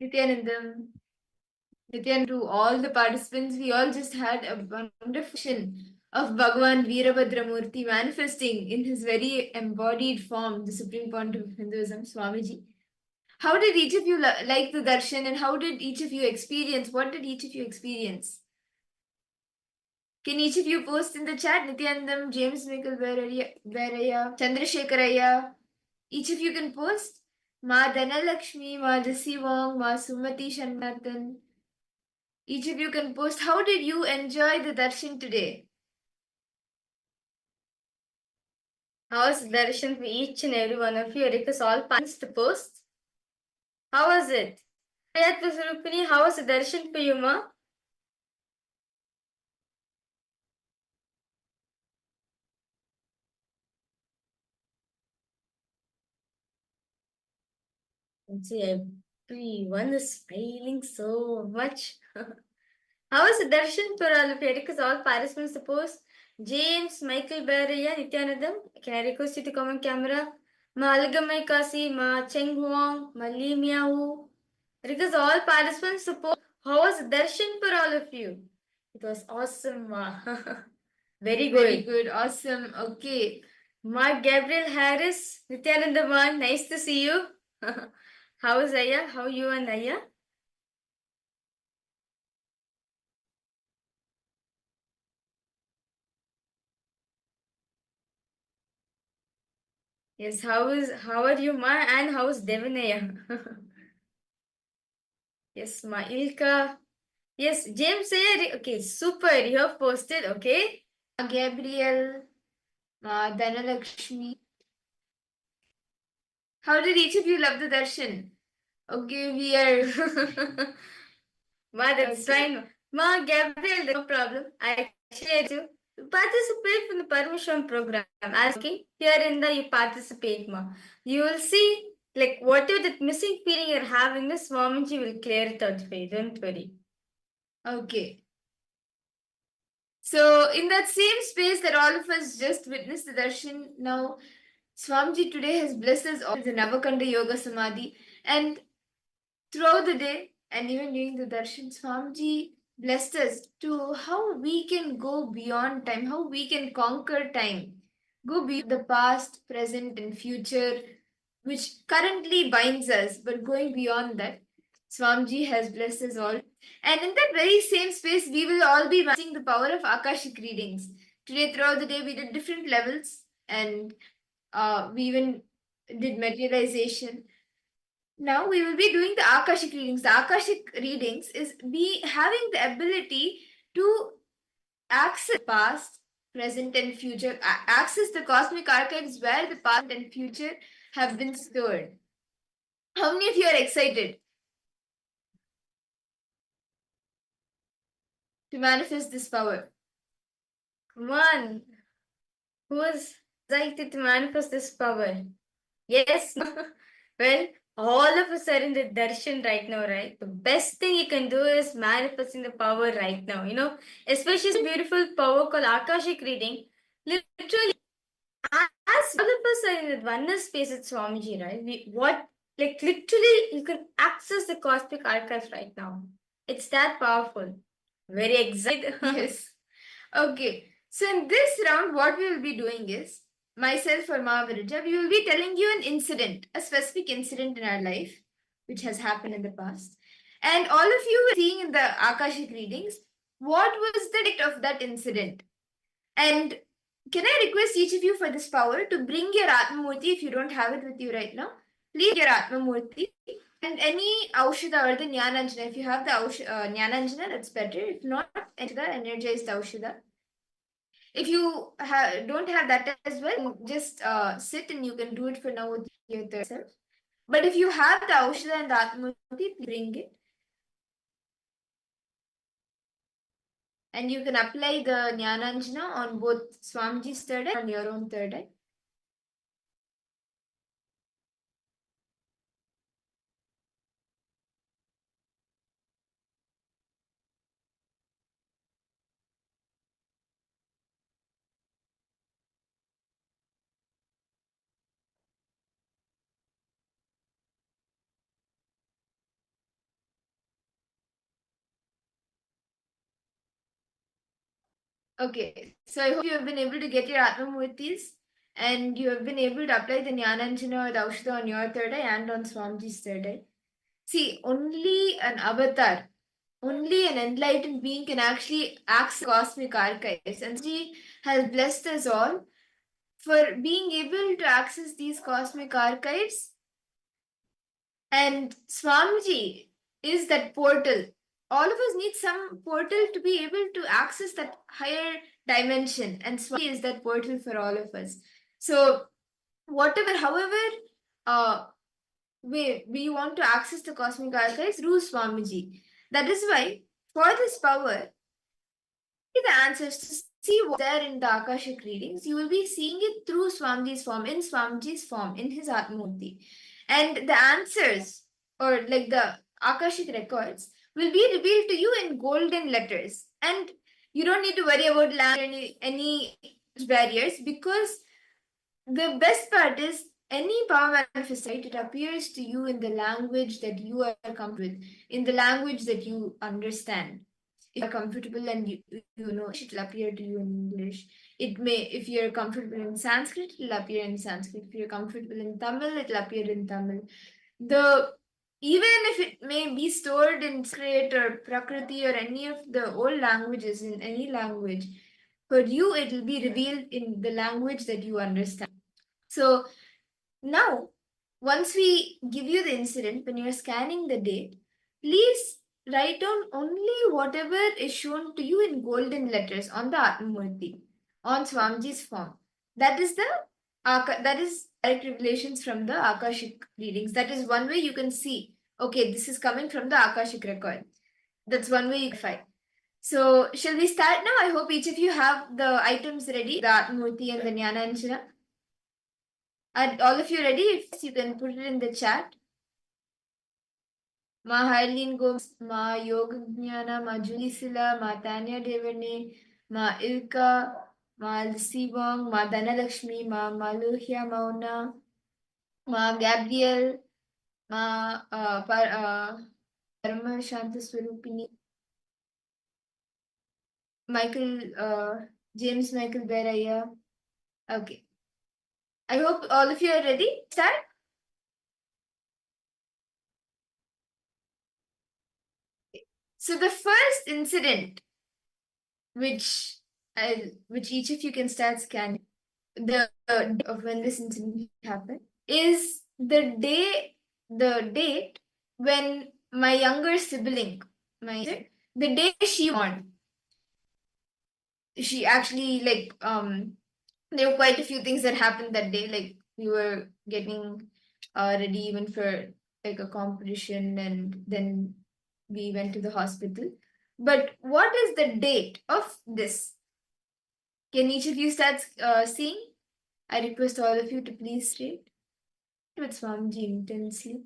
Nithyanandam, Nityan, to all the participants, we all just had a wonderful vision of Bhagavan Veerabhadramurti manifesting in his very embodied form, the Supreme Pontiff of Hinduism, Swamiji. How did each of you like the darshan, and how did each of you experience? What did each of you experience? Can each of you post in the chat? Nityanandam, James Michael Beraya, Chandrasekharaya. Each of you can post. Ma Dhanalakshmi, Ma Jasi Wong, Ma Sumati Shanathan. Each of you can post. How did you enjoy the darshan today? How was the darshan for each and every one of you? Request all parents to post. How was it? How was the darshan for you, ma? See, everyone is smiling so much. How was the darshan for all of you? Request all participants to post. James, Michael Baraya, Nithyanandam, can I request you to come on camera? Ma Algamai Kasi, Ma Cheng Huang, Ma Li Miao. Request all participants to post. How was the darshan for all of you? It was awesome, ma. Very good. Very good. Awesome. Okay. Ma Gabriel Harris, Nityananda man, nice to see you. How is Aya? How you and Aya? Yes, how are you, ma? And how is Devanaya? Yes, ma Ilka. Yes, James Aya. Okay, super. You have posted, okay? Gabriel, Dhanalakshmi. How did each of you love the darshan? Okay, we are. Ma, that's fine. Ma, Gabriel, no problem. I share you. Participate in the Paramashivoham program. As okay, here in the you participate, ma. You will see, like, whatever that missing feeling you're having, the Swamiji will clear it out for you. Don't worry. Okay. So, in that same space that all of us just witnessed the darshan, now Swamiji today has blessed us all with the Navakanda Yoga Samadhi. And throughout the day, and even during the darshan, Swamiji blessed us to how we can go beyond time, how we can conquer time, go beyond the past, present, and future, which currently binds us, but going beyond that. Swamiji has blessed us all. And in that very same space, we will all be seeing the power of Akashic readings. Today, throughout the day, we did different levels, and we even did materialization. Now we will be doing the Akashic readings. The Akashic readings is be having the ability to access past, present, and future, access the cosmic archives where the past and future have been stored. How many of you are excited to manifest this power? Come on. Who is excited to manifest this power? Yes. Well, all of us are in the darshan right now, right? The best thing you can do is manifesting the power right now, especially this beautiful power called Akashic reading. Literally, as all of us are in the oneness space at Swamiji, right? Literally, you can access the cosmic archives right now. It's that powerful. Very excited. Yes. Okay. So in this round, what we will be doing is myself or Mahavirja, we will be telling you an incident, a specific incident in our life, which has happened in the past. And all of you were seeing in the Akashic readings, what was the date of that incident? And can I request each of you for this power to bring your Atmamurti if you don't have it with you right now? Please bring your Atmamurti and any Aushada or the Jnananjana. If you have the Jnananjana, that's better. If not, the energized Aushada. If you don't have that as well, just sit and you can do it for now with your third self. But if you have the Aushada and the Atmamurti, bring it. And you can apply the Jnananjana on both Swamiji's third eye and on your own third eye. Okay, so I hope you have been able to get your Atmamurtis and you have been able to apply the Jnananjana or the Aushadha on your third eye and on Swamiji's third eye. See, only an avatar, only an enlightened being can actually access cosmic archives. And Swamiji has blessed us all for being able to access these cosmic archives. And Swamiji is that portal. All of us need some portal to be able to access that higher dimension. And Swamiji is that portal for all of us. So, whatever, however, uh, we want to access the cosmic archives through Swamiji. That is why, for this power, the answers to see what's there in the Akashic readings, you will be seeing it through Swamiji's form, in Swamiji's form, in his Atmurti. And the answers, or like the Akashic records, will be revealed to you in golden letters. And you don't need to worry about any barriers, because the best part is any power manifestation, it appears to you in the language that you are comfortable with, in the language that you understand. If you're comfortable and you know, it'll appear to you in English. It may, if you're comfortable in Sanskrit, it'll appear in Sanskrit. If you're comfortable in Tamil, it'll appear in Tamil. The Even if it may be stored in Sanskrit or Prakriti or any of the old languages, in any language, for you it will be revealed in the language that you understand. So now, once we give you the incident, when you're scanning the date, please write down only whatever is shown to you in golden letters on the Atmamurti, on Swamiji's form. That is that is direct revelations from the Akashic readings. That is one way you can see, okay, this is coming from the Akashic record. That's one way you can find. So, shall we start now? I hope each of you have the items ready, the Atmamurti and the Jnananjana. Are all of you ready? If you can put it in the chat. Ma Harleen Gomes, Ma Yoga Jnana, Ma Julie Silla, Ma Tanya Devane, Ma Ilka, Ma Lucy Wong, Ma Dhanalakshmi, Ma Maluhya Mauna, Ma Gabriel, Ma Paramashanta Swarupini, Michael, James Michael Beraya. Okay. I hope all of you are ready. Start. So the first incident which each of you can start scanning, the day of when this incident happened is the date when my younger sibling, my sister, the day she born. She actually, like, there were quite a few things that happened that day. Like, we were getting ready even for like a competition, and then we went to the hospital. But what is the date of this? Can each of you start seeing? I request all of you to please state with Swamiji intensely.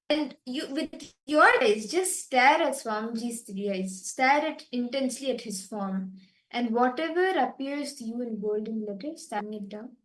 And you, with your eyes, just stare at Swamiji's three eyes. Stare at intensely at his form. And whatever appears to you in golden letters, stand it down.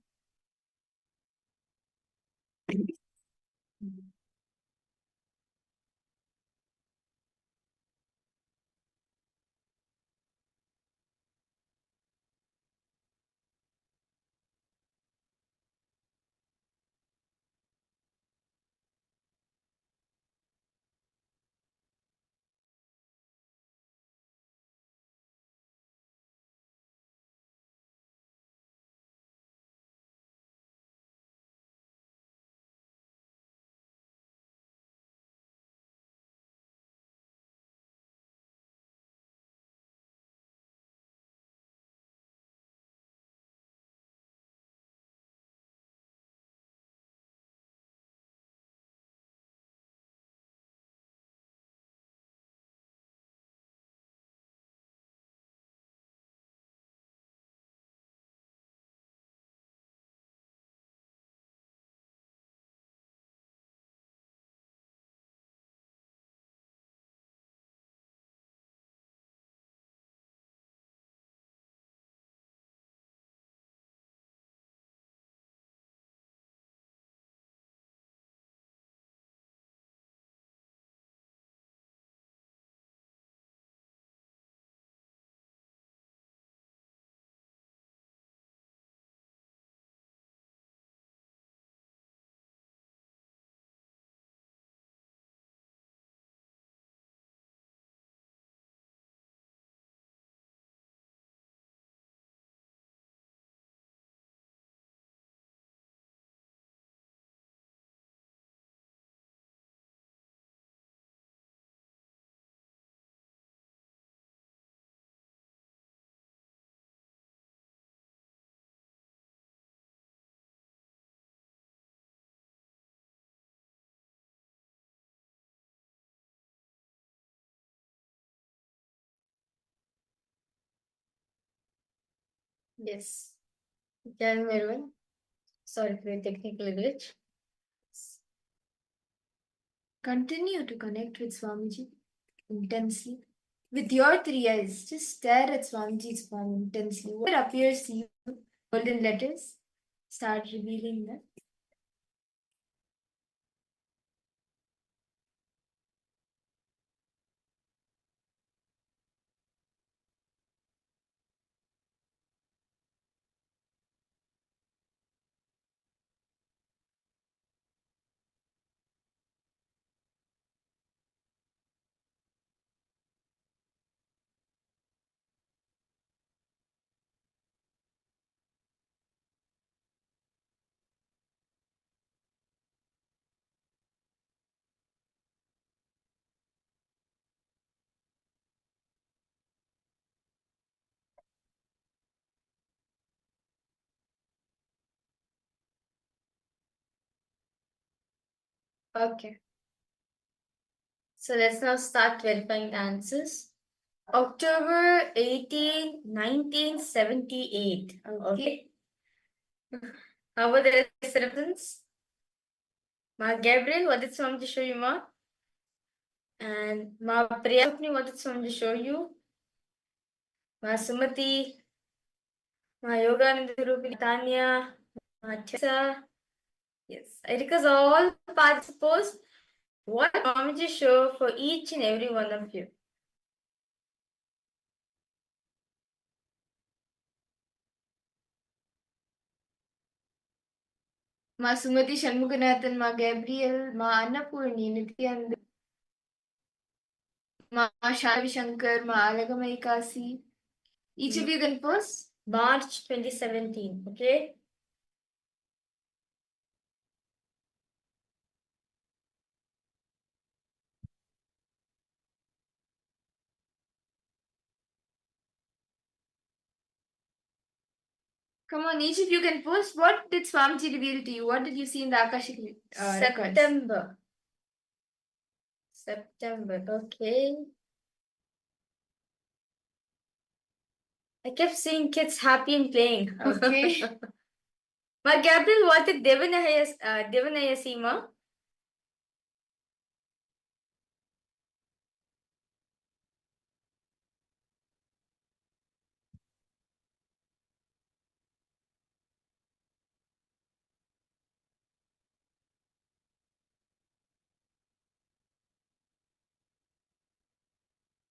Yes. Tell me, everyone. Sorry for the technical glitch. Continue to connect with Swamiji intensely. With your three eyes, just stare at Swamiji's form intensely. What appears to you, golden letters, start revealing them. Okay. So let's now start verifying the answers. October 18, 1978. Okay. How about the rest reference? Ma Gabriel, what did Swamiji show you, Ma? And Ma Priya, what did Swamiji show you? Ma Sumati, Ma Yogananda Rupini, Tanya, Ma Tessa. Yes, I request all participants what Swamiji show for each and every one of you. Ma Sumati Shanmuganathan, Ma Gabriel, Ma Annapurni, Nithyananda, Ma Shavi Shankar, Ma Alagamai Kasi. Each of you can post. March 2017, okay? Come on, each of you can post. What did Swamiji reveal to you? What did you see in the Akashic records? September, okay. I kept seeing kids happy and playing. Okay. Ma Gabriel, what did Devanaya see, Ma?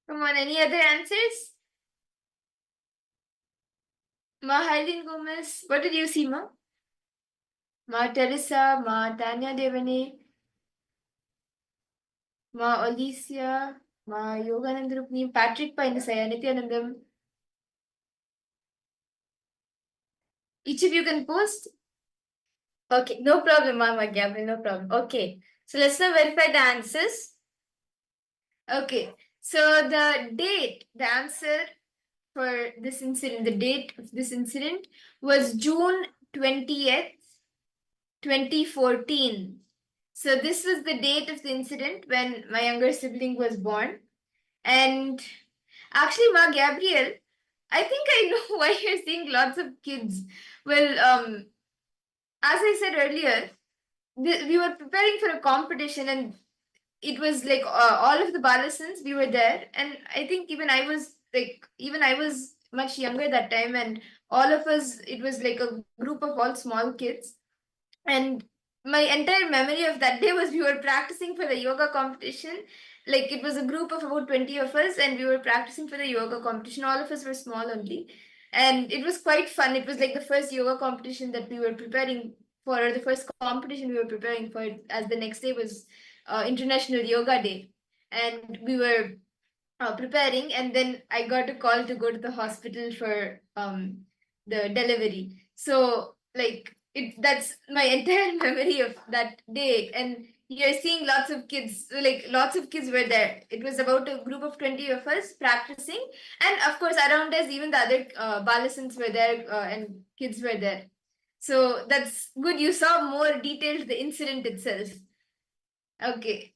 Come on, any other answers? Ma Hailin Gomez, what did you see, Ma? Ma Teresa, Ma Tanya Devane, Ma Alicia, Ma Yogananda Rupni, Patrick Painisaya, Nithyanandam. Each of you can post. Okay, no problem, Ma Gabriel, no problem. Okay, so let's now verify the answers. Okay, so the date, the answer for this incident, the date of this incident was June 20th, 2014. So this was the date of the incident when my younger sibling was born. And actually, Ma Gabriel, I think I know why you're seeing lots of kids. Well, as I said earlier, we were preparing for a competition, and it was like all of the Balasans, we were there, and I think even I was much younger that time, and all of us, it was like a group of all small kids, and my entire memory of that day was we were practicing for the yoga competition. Like it was a group of about 20 of us, and we were practicing for the yoga competition. All of us were small only, and it was quite fun. It was like the first yoga competition that we were preparing for, or the first competition we were preparing for, as the next day was International Yoga Day, and we were preparing, and then I got a call to go to the hospital for the delivery. So like that's my entire memory of that day. And you're seeing lots of kids, like lots of kids were there. It was about a group of 20 of us practicing, and of course around us even the other balasans were there, and kids were there. So that's good, you saw more detailed the incident itself. Okay,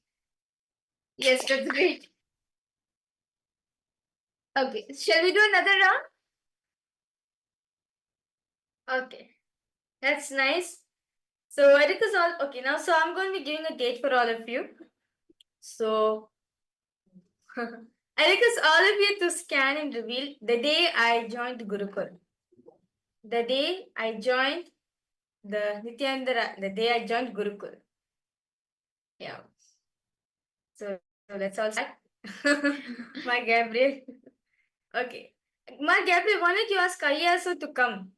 yes, that's great. Okay, shall we do another round? Okay, that's nice. So Eric is all okay now. So I'm going to be giving a date for all of you. So I request all of you to scan and reveal the day I joined Gurukul. The day I joined the Nithyananda, the day I joined Gurukul. Yeah. So let's all start. My Gabriel. Okay. My Gabriel, why don't you ask KAILASA to come?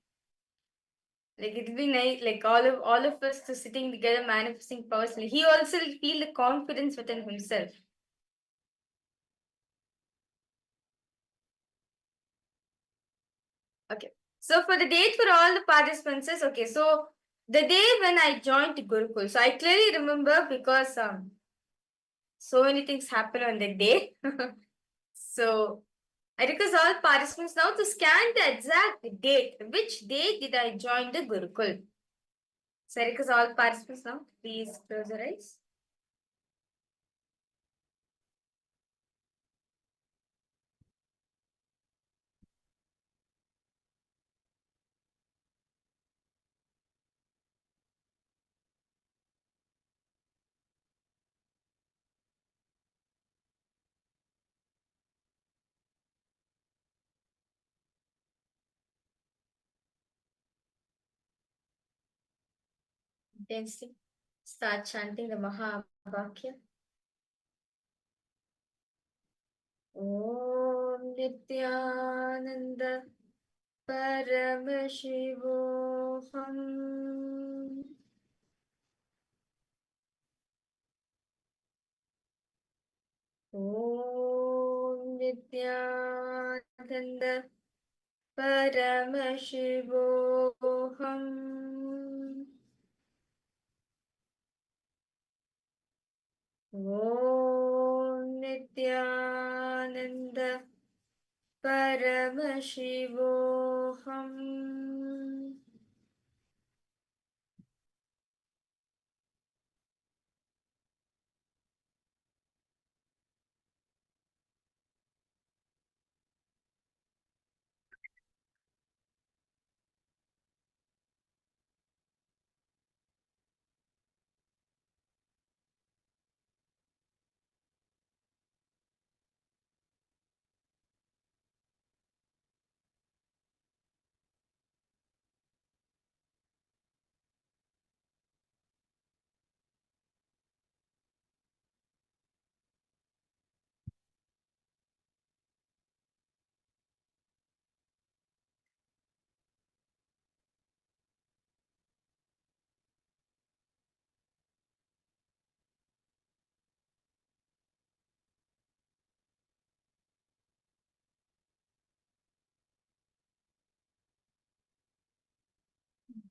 Like it'll be nice, like all of us to sitting together manifesting personally. He also will feel the confidence within himself. Okay. So for the date for all the participants is okay. So the day when I joined Gurukul. So I clearly remember because so many things happen on that day. So I request all participants now to scan the exact date. Which day did I join the Gurukul? So I request all participants now, please close your eyes. Intensely start chanting the Mahabhakya. Om Nithyananda Paramashivoham Om Nithyananda Paramashivoham Om Nithyananda Paramashivoham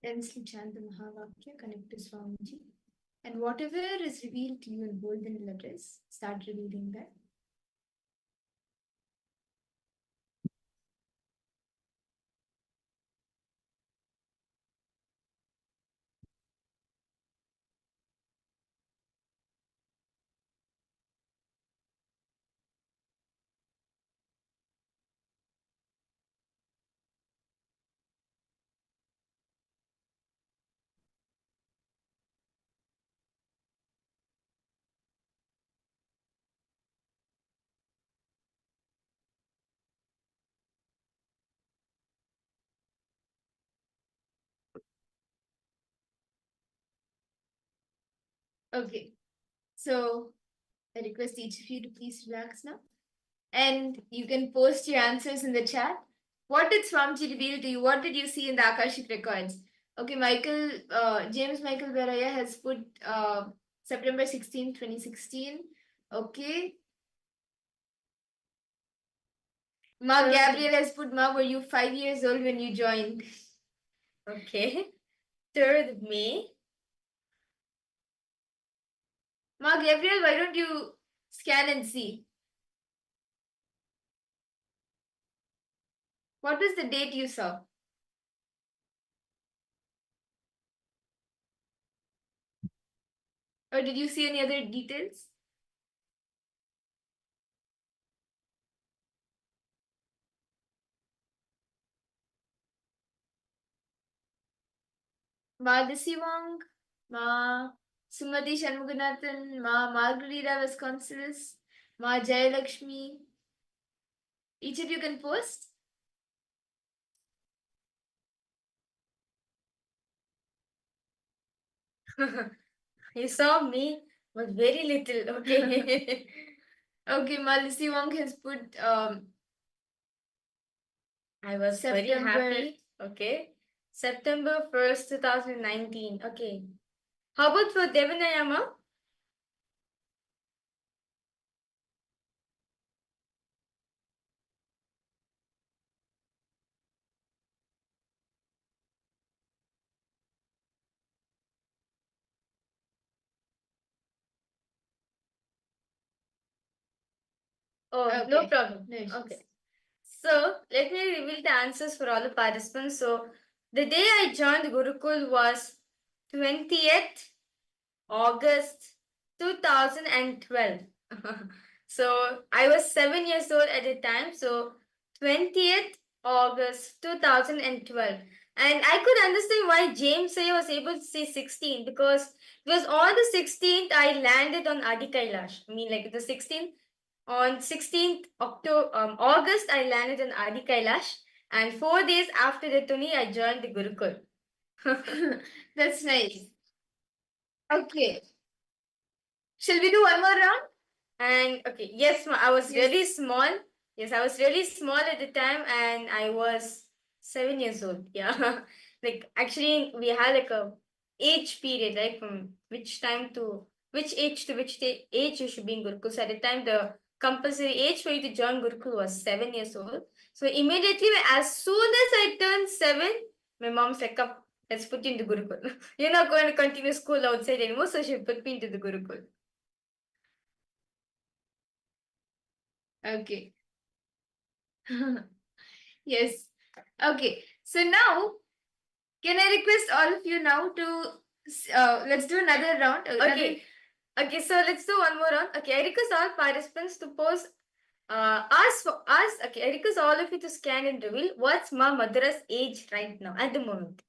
Densely chant the Mahavakya, connect to Swamiji. And whatever is revealed to you in golden letters, start revealing that. Okay. So I request each of you to please relax now. And you can post your answers in the chat. What did Swamiji reveal to you? What did you see in the Akashic records? Okay, James Michael Beraya has put September 16, 2016. Okay. Mark Gabriel has put, Ma, were you 5 years old when you joined? Okay. 3rd May. Mark Gabriel, why don't you scan and see? What was the date you saw? Or did you see any other details? Ma Lissy Wong, Ma Sumati Shanmuganathan, Ma Margarita Vasconcelos, Ma Jayalakshmi. Each of you can post. You saw me, but very little. Okay. Okay, Ma Lissy Wong has put I was very September. happy. Okay. September 1st, 2019. Okay. How about for Devanayama? Oh, no Okay. problem. No issues. Okay. So let me reveal the answers for all the participants. So the day I joined Gurukul was 20th August 2012. So I was 7 years old at the time. So 20th August 2012. And I could understand why James Say was able to say 16 because it was on the 16th I landed on Adi Kailash. I mean, like the 16th, on 16th August, I landed in Adi Kailash, and 4 days after the Tuni, I joined the Gurukul. That's nice. Okay. Shall we do one more round? And okay, yes, I was Yes. really small. Yes, I was really small at the time, and I was 7 years old. Yeah, like actually, we had like a age period, right? From which time to which age to which age you should be in Gurukul. So at the time, the compulsory age for you to join Gurukul was 7 years old. So immediately, as soon as I turned 7, my mom's like, "Come, let's put you in the Gurukul. You're not going to continue school outside anymore." So she put me into the Gurukul. Okay. Yes. Okay. So now, can I request all of you now to let's do another round. Okay. Okay, so let's do one more round. Okay, I request all participants to pose ask for us. Okay, I request all of you to scan and reveal what's Ma Madhura's age right now at the moment.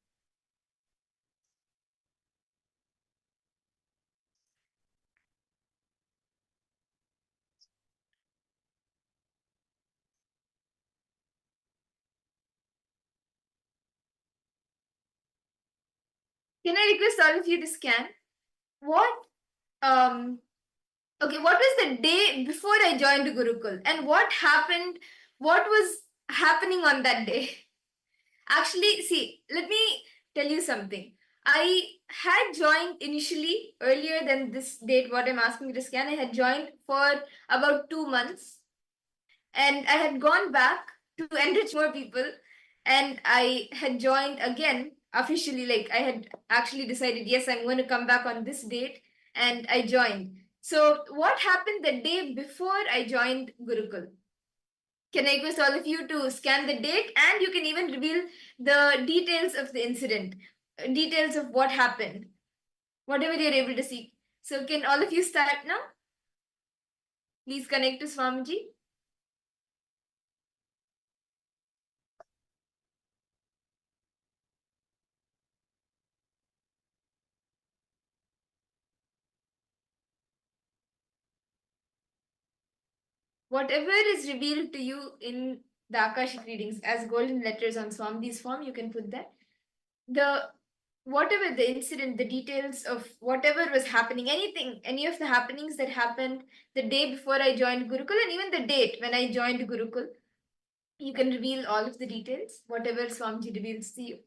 Can I request all of you to scan? What um okay, what was the day before I joined Gurukul and what happened? What was happening on that day? Actually, see, let me tell you something. I had joined initially earlier than this date, what I'm asking you to scan. I had joined for about 2 months and I had gone back to enrich more people and I had joined again officially. Like, I had actually decided, yes, I'm going to come back on this date, and I joined. So, what happened the day before I joined Gurukul? Can I request all of you to scan the date, and you can even reveal the details of the incident, details of what happened, whatever you're able to see. So, can all of you start now? Please connect to Swamiji. Whatever is revealed to you in the Akashic readings as golden letters on Swamiji's form, you can put that. The whatever the incident, the details of whatever was happening, anything, any of the happenings that happened the day before I joined Gurukul, and even the date when I joined Gurukul, you can reveal all of the details, whatever Swamiji reveals to you.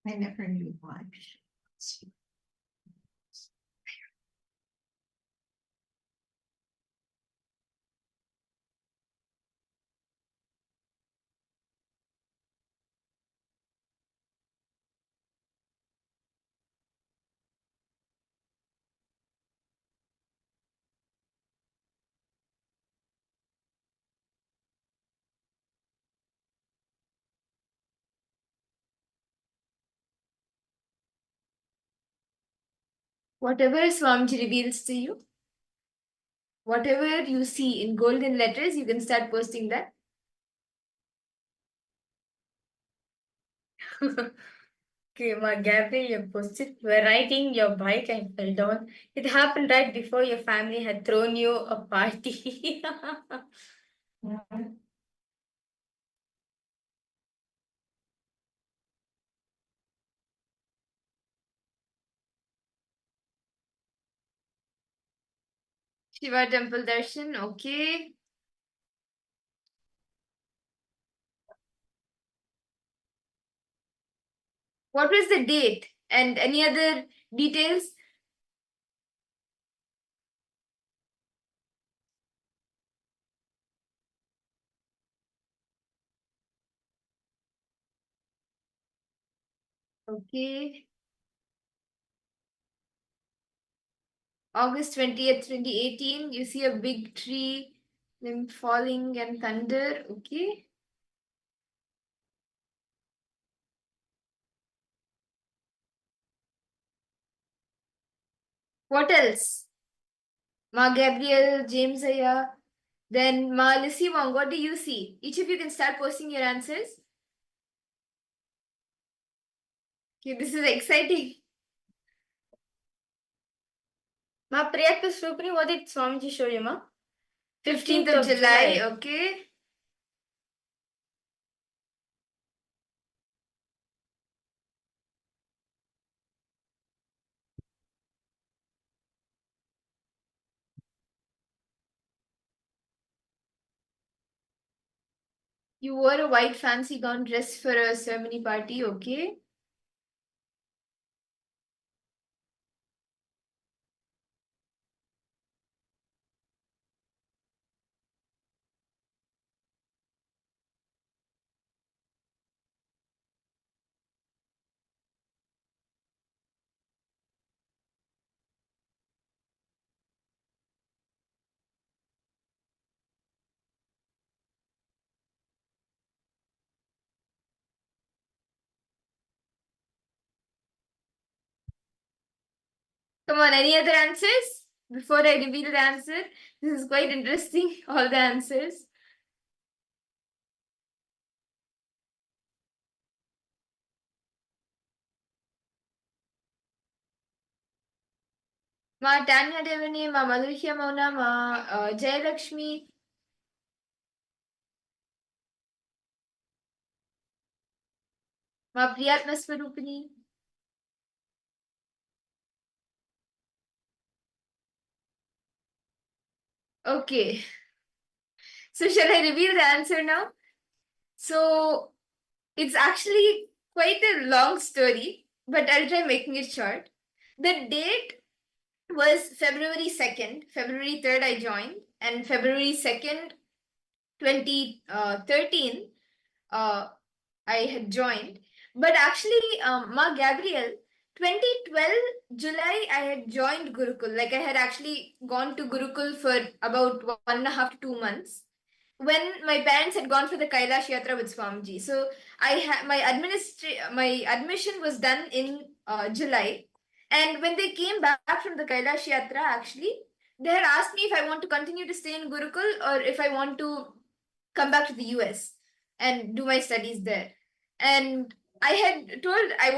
I never knew why. Whatever Swamiji reveals to you, whatever you see in golden letters, you can start posting that. Okay, Ma Gabriel, you posted. You were riding your bike and fell down. It happened right before your family had thrown you a party. Shiva temple darshan, okay. What was the date and any other details? Okay. August 20th, 2018, you see a big tree, limb falling and thunder, okay. What else? Ma Gabriel, James Aya, then Ma Lissy Wong, what do you see? Each of you can start posting your answers. Okay, this is exciting. Ma Priyatma Swrupani, what did Swamiji show you, Ma? 15th of July, okay. You wore a white fancy gown dress for a ceremony party, okay. Come on, any other answers? Before I reveal the answer, this is quite interesting, all the answers. Ma Tanya Devani, Ma Madhurya Mauna, Ma Jayalakshmi. Ma Priyatma Swarupini. Okay. So shall I reveal the answer now? So it's actually quite a long story, but I'll try making it short. The date was February 2nd. February 3rd, I joined, and February 2nd, 2013, I had joined. But actually, Ma Gabriel, 2012 July, I had joined Gurukul. Like I had actually gone to Gurukul for about 1.5 to 2 months when my parents had gone for the Kailash Yatra with Swamiji. So I had my admission was done in July, and when they came back from the Kailash Yatra, actually they had asked me if I want to continue to stay in Gurukul or if I want to come back to the US and do my studies there. And I had told I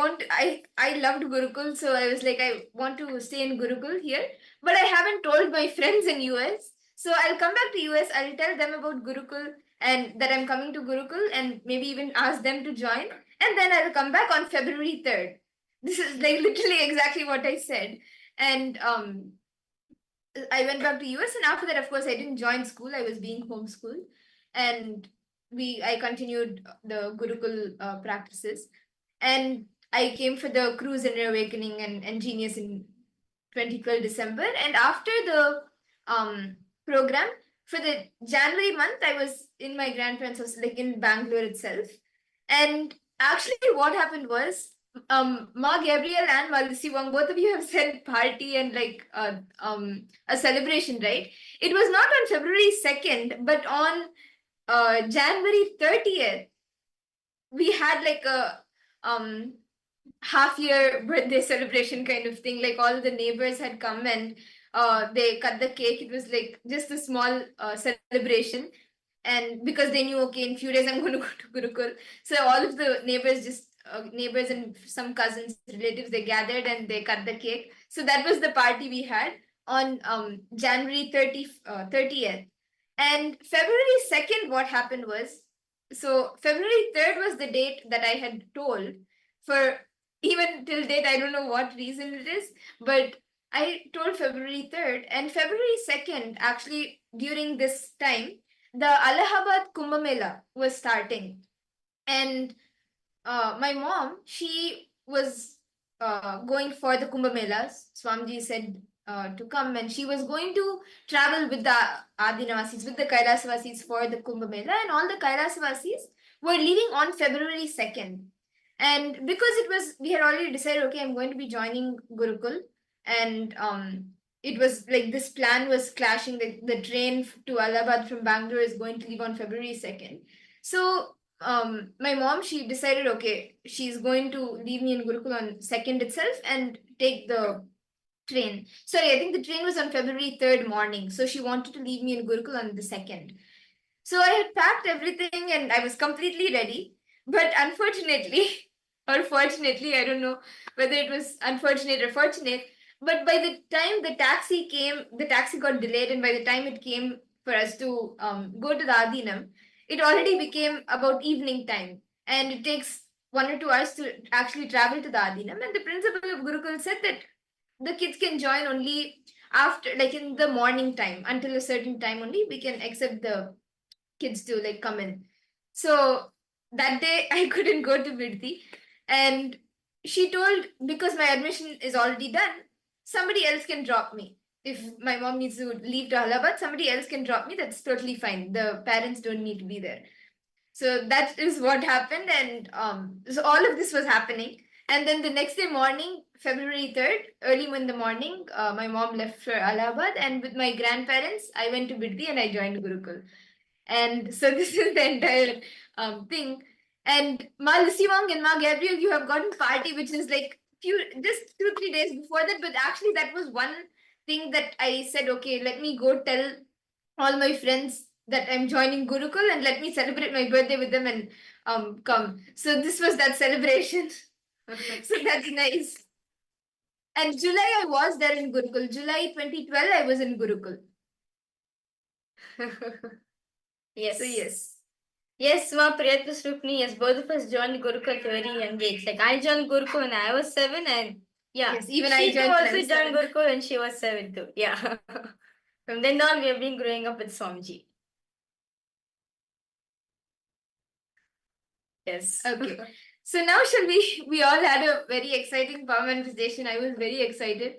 loved Gurukul, so I was like I want to stay in Gurukul here, but I haven't told my friends in US. So I'll come back to US, I'll tell them about Gurukul and that I'm coming to Gurukul and maybe even ask them to join, and then I'll come back on February 3rd. This is like literally exactly what I said. And I went back to US, and after that, of course, I didn't join school. I was being homeschooled, and I continued the Gurukul practices. And I came for the Cruise Inner Awakening and Genius in 2012 December. And after the program, for the January month, I was in my grandparents' house, like in Bangalore itself. And actually, what happened was, Ma Gabriel and Malisi Wong, both of you have said party and like a celebration, right? It was not on February 2nd, but on January 30th, we had like a half year birthday celebration kind of thing. Like all the neighbors had come and they cut the cake. It was like just a small celebration. And because they knew, okay, in few days I'm going to go to Gurukul. So all of the neighbors just neighbors and some cousins, relatives, they gathered and they cut the cake. So that was the party we had on January 30th. And February 2nd, what happened was, so February 3rd was the date that I had told. For even till date, I don't know what reason it is, but I told February 3rd, and February 2nd, actually, during this time, the Allahabad Kumbh Mela was starting. And my mom, she was going for the Kumbh Melas. Swamiji said to come, and she was going to travel with the Adinavasis, with the Kailasavasis for the Kumbh Mela, and all the Kailasavasis were leaving on February 2nd. And because it was, we had already decided, okay, I'm going to be joining Gurukul, and it was like this plan was clashing. The train to Allahabad from Bangalore is going to leave on February 2nd. So my mom, she decided, okay, she's going to leave me in Gurukul on 2nd itself and take the train. Sorry, I think the train was on February 3rd morning. So she wanted to leave me in Gurukul on the 2nd. So I had packed everything and I was completely ready. But unfortunately, or fortunately, I don't know whether it was unfortunate or fortunate, but by the time the taxi came, the taxi got delayed, and by the time it came for us to go to the Adinam, it already became about evening time. And it takes 1 or 2 hours to actually travel to the Adinam. And the principal of Gurukul said that the kids can join only after, like in the morning time, until a certain time only, we can accept the kids to like come in. So that day I couldn't go to Virdi, and she told, because my admission is already done, somebody else can drop me. If my mom needs to leave to Allahabad, somebody else can drop me. That's totally fine. The parents don't need to be there. So that is what happened, and so all of this was happening. And then the next day morning, February 3rd, early in the morning, my mom left for Allahabad, and with my grandparents, I went to Biddi and I joined Gurukul. And so this is the entire thing. And Ma Lucy-Wong and Ma Gabriel, you have gotten party, which is like few just 2-3 days before that. But actually, that was one thing that I said, okay, let me go tell all my friends that I'm joining Gurukul and let me celebrate my birthday with them and come. So this was that celebration. So that's nice. And July I was there in Gurukul. July 2012 I was in Gurukul. Yes. So yes. Yes, Ma Priyatma Srupni, yes, both of us joined Gurukul at a very young age. Like I joined Gurukul when I was 7, and yeah, Yes, even she I too joined when I also was joined 7. Gurukul when she was 7 too. Yeah. From then on, we have been growing up with Swamiji. Yes. Okay. So now shall we all had a very exciting power manifestation. I was very excited.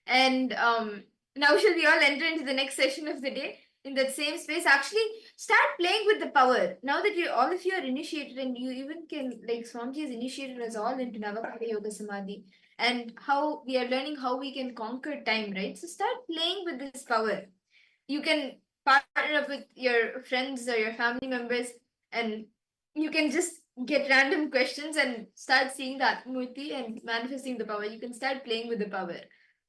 And now shall we all enter into the next session of the day in that same space? Actually, start playing with the power. Now that you all of you are initiated, and you even can, like Swamiji has initiated us all into Navakara Yoga Samadhi, and how we are learning how we can conquer time, right? So start playing with this power. You can partner up with your friends or your family members, and you can just get random questions and start seeing the Atmurti and manifesting the power. You can start playing with the power.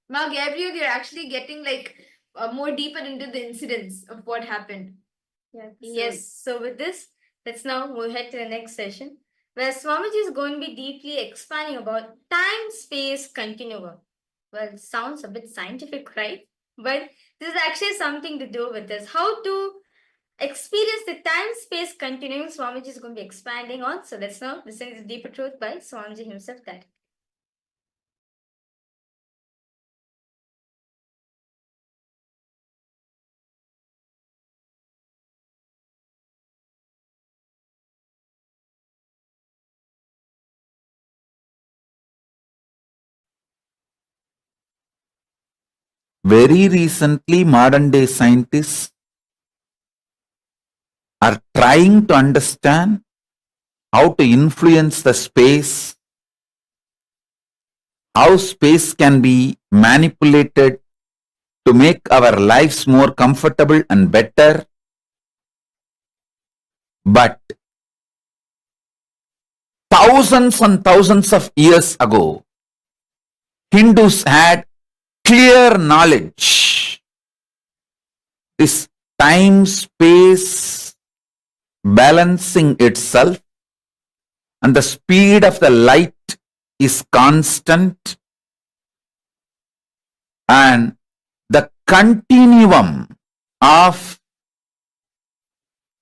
Ma Gabriel, you're actually getting like more deeper into the incidents of what happened. Yeah. So, Yes. So with this, let's now move ahead to the next session, where Swamiji is going to be deeply expanding about time-space continuum. Well, sounds a bit scientific, right? But this is actually something to do with this. How to experience the time-space continuum Swamiji is going to be expanding on. So let's now listen to the deeper truth by Swamiji himself. That very recently modern day scientists are trying to understand how to influence the space, how space can be manipulated to make our lives more comfortable and better. But thousands and thousands of years ago, Hindus had clear knowledge. This time-space balancing itself and the speed of the light is constant, and the continuum of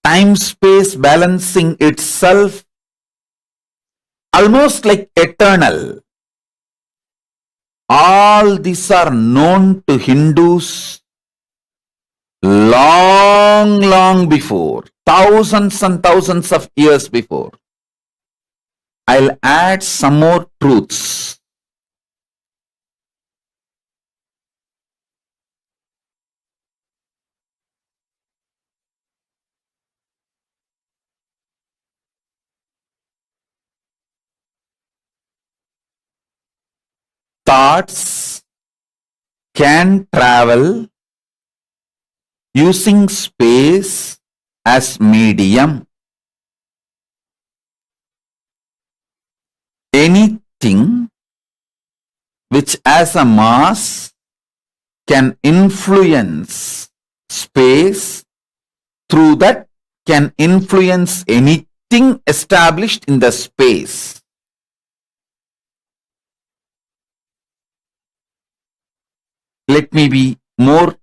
time-space balancing itself almost like eternal. All these are known to Hindus long before, thousands and thousands of years before. I'll add some more truths. Thoughts can travel using space as medium. Anything which has a mass can influence space, through that can influence anything established in the space. Let me be more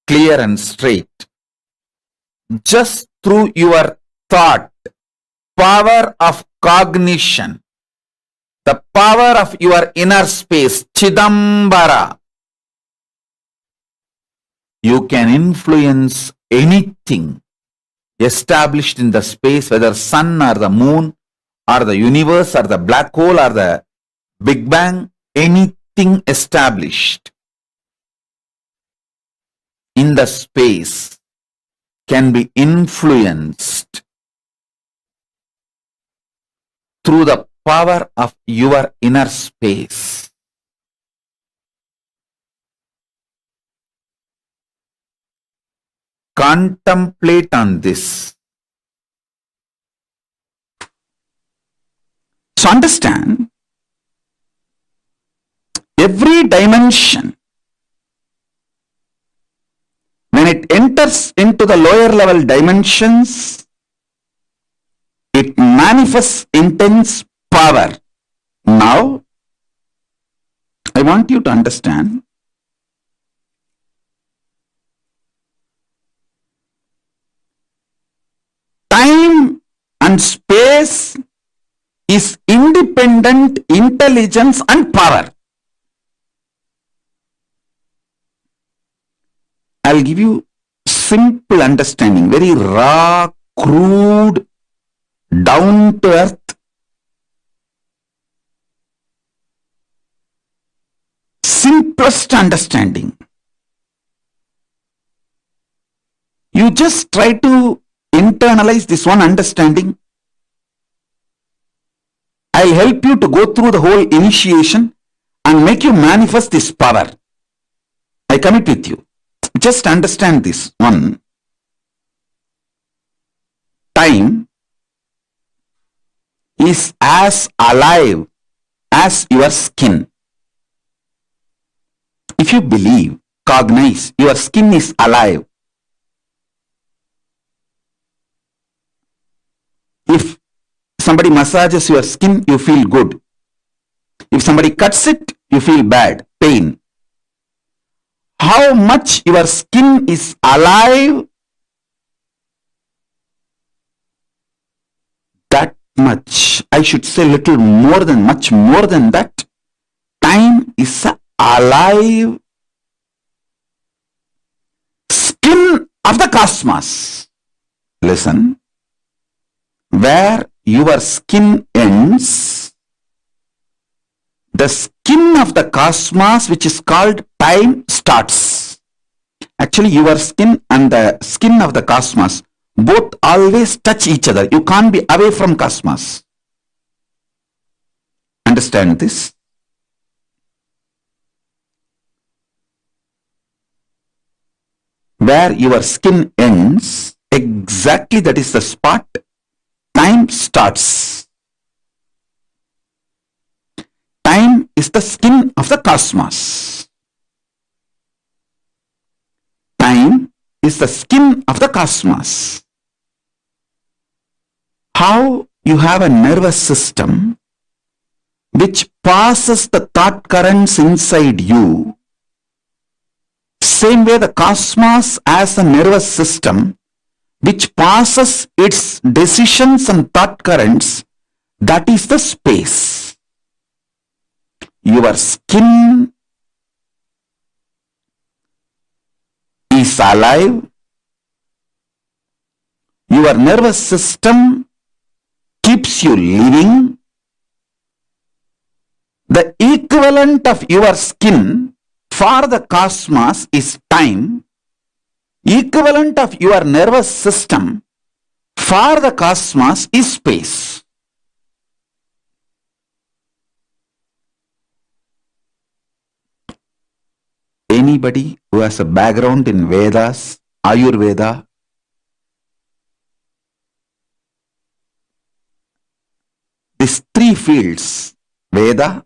clear and straight. Just through your thought, power of cognition, the power of your inner space, Chidambara, you can influence anything established in the space, whether sun or the moon or the universe or the black hole or the Big Bang, anything established in the space can be influenced through the power of your inner space. Contemplate on this. So understand, every dimension, when it enters into the lower level dimensions, it manifests intense power. Now, I want you to understand, time and space is independent intelligence and power. I'll give you simple understanding, very raw, crude, down to earth. Simplest understanding. You just try to internalize this one understanding. I'll help you to go through the whole initiation and make you manifest this power. I commit with you. Just understand this one. Time is as alive as your skin. If you believe, cognize, your skin is alive. If somebody massages your skin, you feel good. If somebody cuts it, you feel bad, pain. How much your skin is alive, that much, I should say little more than, much more than that, time is alive skin of the cosmos. Listen, where your skin ends, the skin of the cosmos, which is called time, starts. Actually, your skin and the skin of the cosmos both always touch each other. You can't be away from cosmos. Understand this? Where your skin ends, exactly that is the spot time starts. Time is the skin of the cosmos. Time is the skin of the cosmos. How you have a nervous system which passes the thought currents inside you. Same way the cosmos has a nervous system which passes its decisions and thought currents, that is the space. Your skin is alive. Your nervous system keeps you living. The equivalent of your skin for the cosmos is time. Equivalent of your nervous system for the cosmos is space. Anybody who has a background in Vedas, Ayurveda, these three fields, Veda,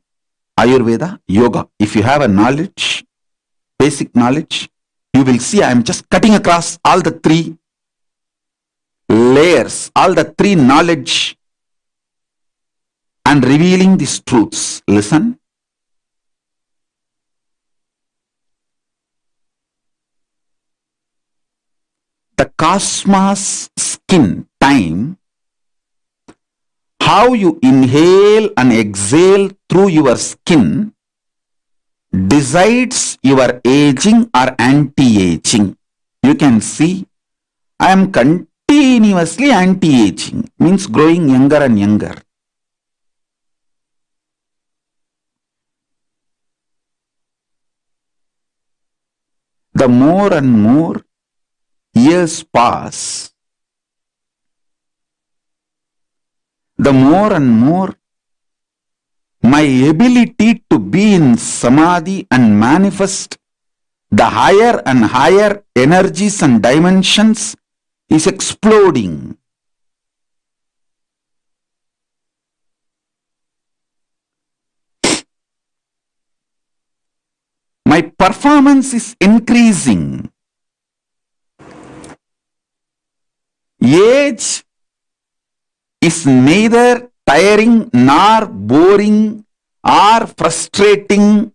Ayurveda, Yoga, if you have a knowledge, basic knowledge, you will see I am just cutting across all the three layers, all the three knowledge and revealing these truths. Listen. The cosmos skin, time, how you inhale and exhale through your skin decides your aging or anti-aging. You can see I am continuously anti-aging, means growing younger and younger. The more and more years pass, the more and more my ability to be in samadhi and manifest the higher and higher energies and dimensions is exploding. My performance is increasing. Age is neither tiring nor boring or frustrating.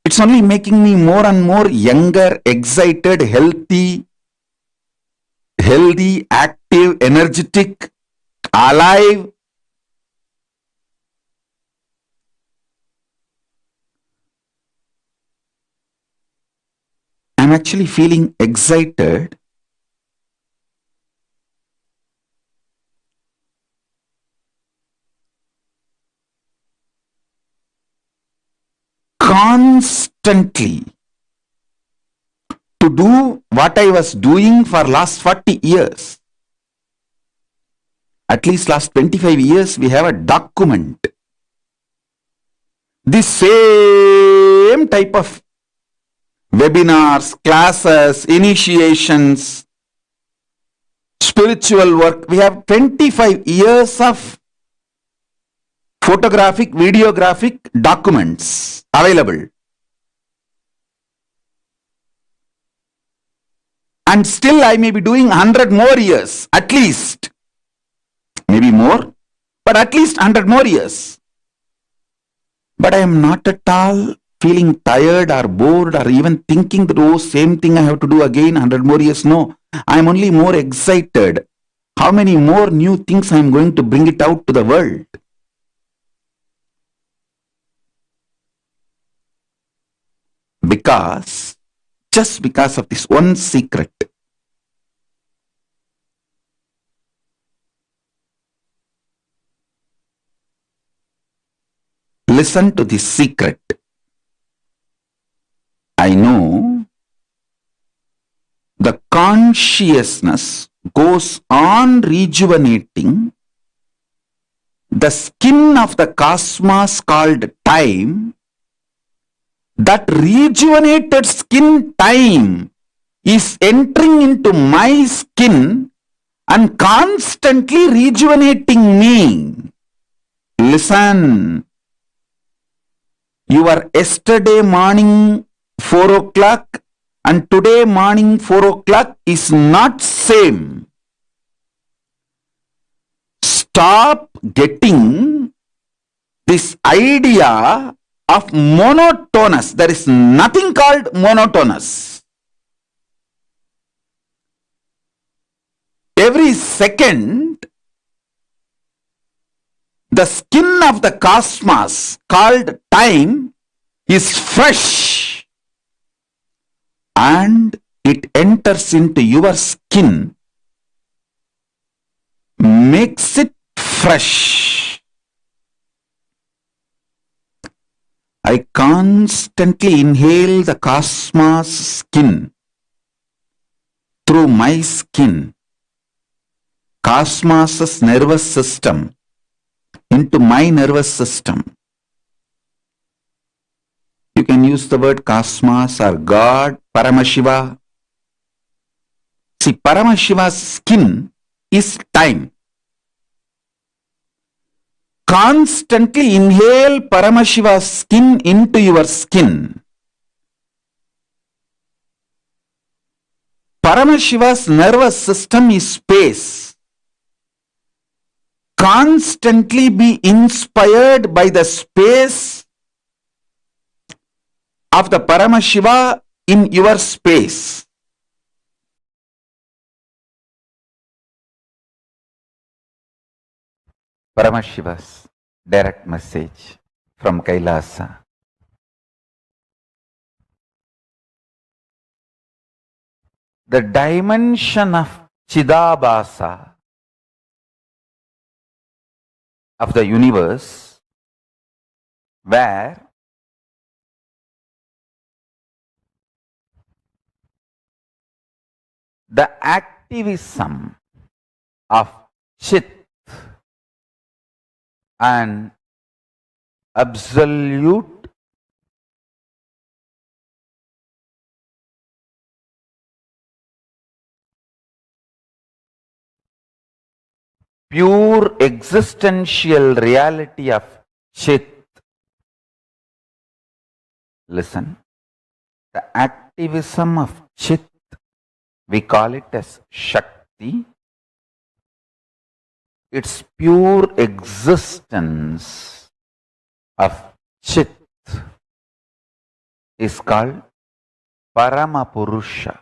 It's only making me more and more younger, excited, healthy, active, energetic, alive. I'm actually feeling excited. Constantly to do what I was doing for last 40 years. At least last 25 years we have a document. The same type of webinars, classes, initiations, spiritual work. We have 25 years of photographic, videographic documents available. And still I may be doing 100 more years, at least. Maybe more, but at least 100 more years. But I am not at all feeling tired or bored or even thinking that, oh, same thing I have to do again, 100 more years. No, I am only more excited. How many more new things I am going to bring it out to the world? Just because of this one secret. Listen to this secret. I know consciousness goes on rejuvenating the skin of the cosmos called time, that rejuvenated skin time is entering into my skin and constantly rejuvenating me. Listen, your yesterday morning 4 o'clock and today morning 4 o'clock is not same. Stop getting this idea of monotonous. There is nothing called monotonous. Every second, the skin of the cosmos called time is fresh and it enters into your skin, makes it fresh. I constantly inhale the cosmos skin through my skin, cosmos's nervous system into my nervous system. You can use the word cosmos or God, Paramashiva. See, Paramashiva's skin is time. Constantly inhale Paramashiva's skin into your skin. Paramashiva's nervous system is space. Constantly be inspired by the space of the Paramashiva in your space. Paramashiva's direct message from KAILASA. The dimension of Chidabhasa of the universe, where the activism of Chit and absolute pure existential reality of Chit. Listen, the activism of Chit, we call it as Shakti. Its pure existence of Chit is called Paramapurusha.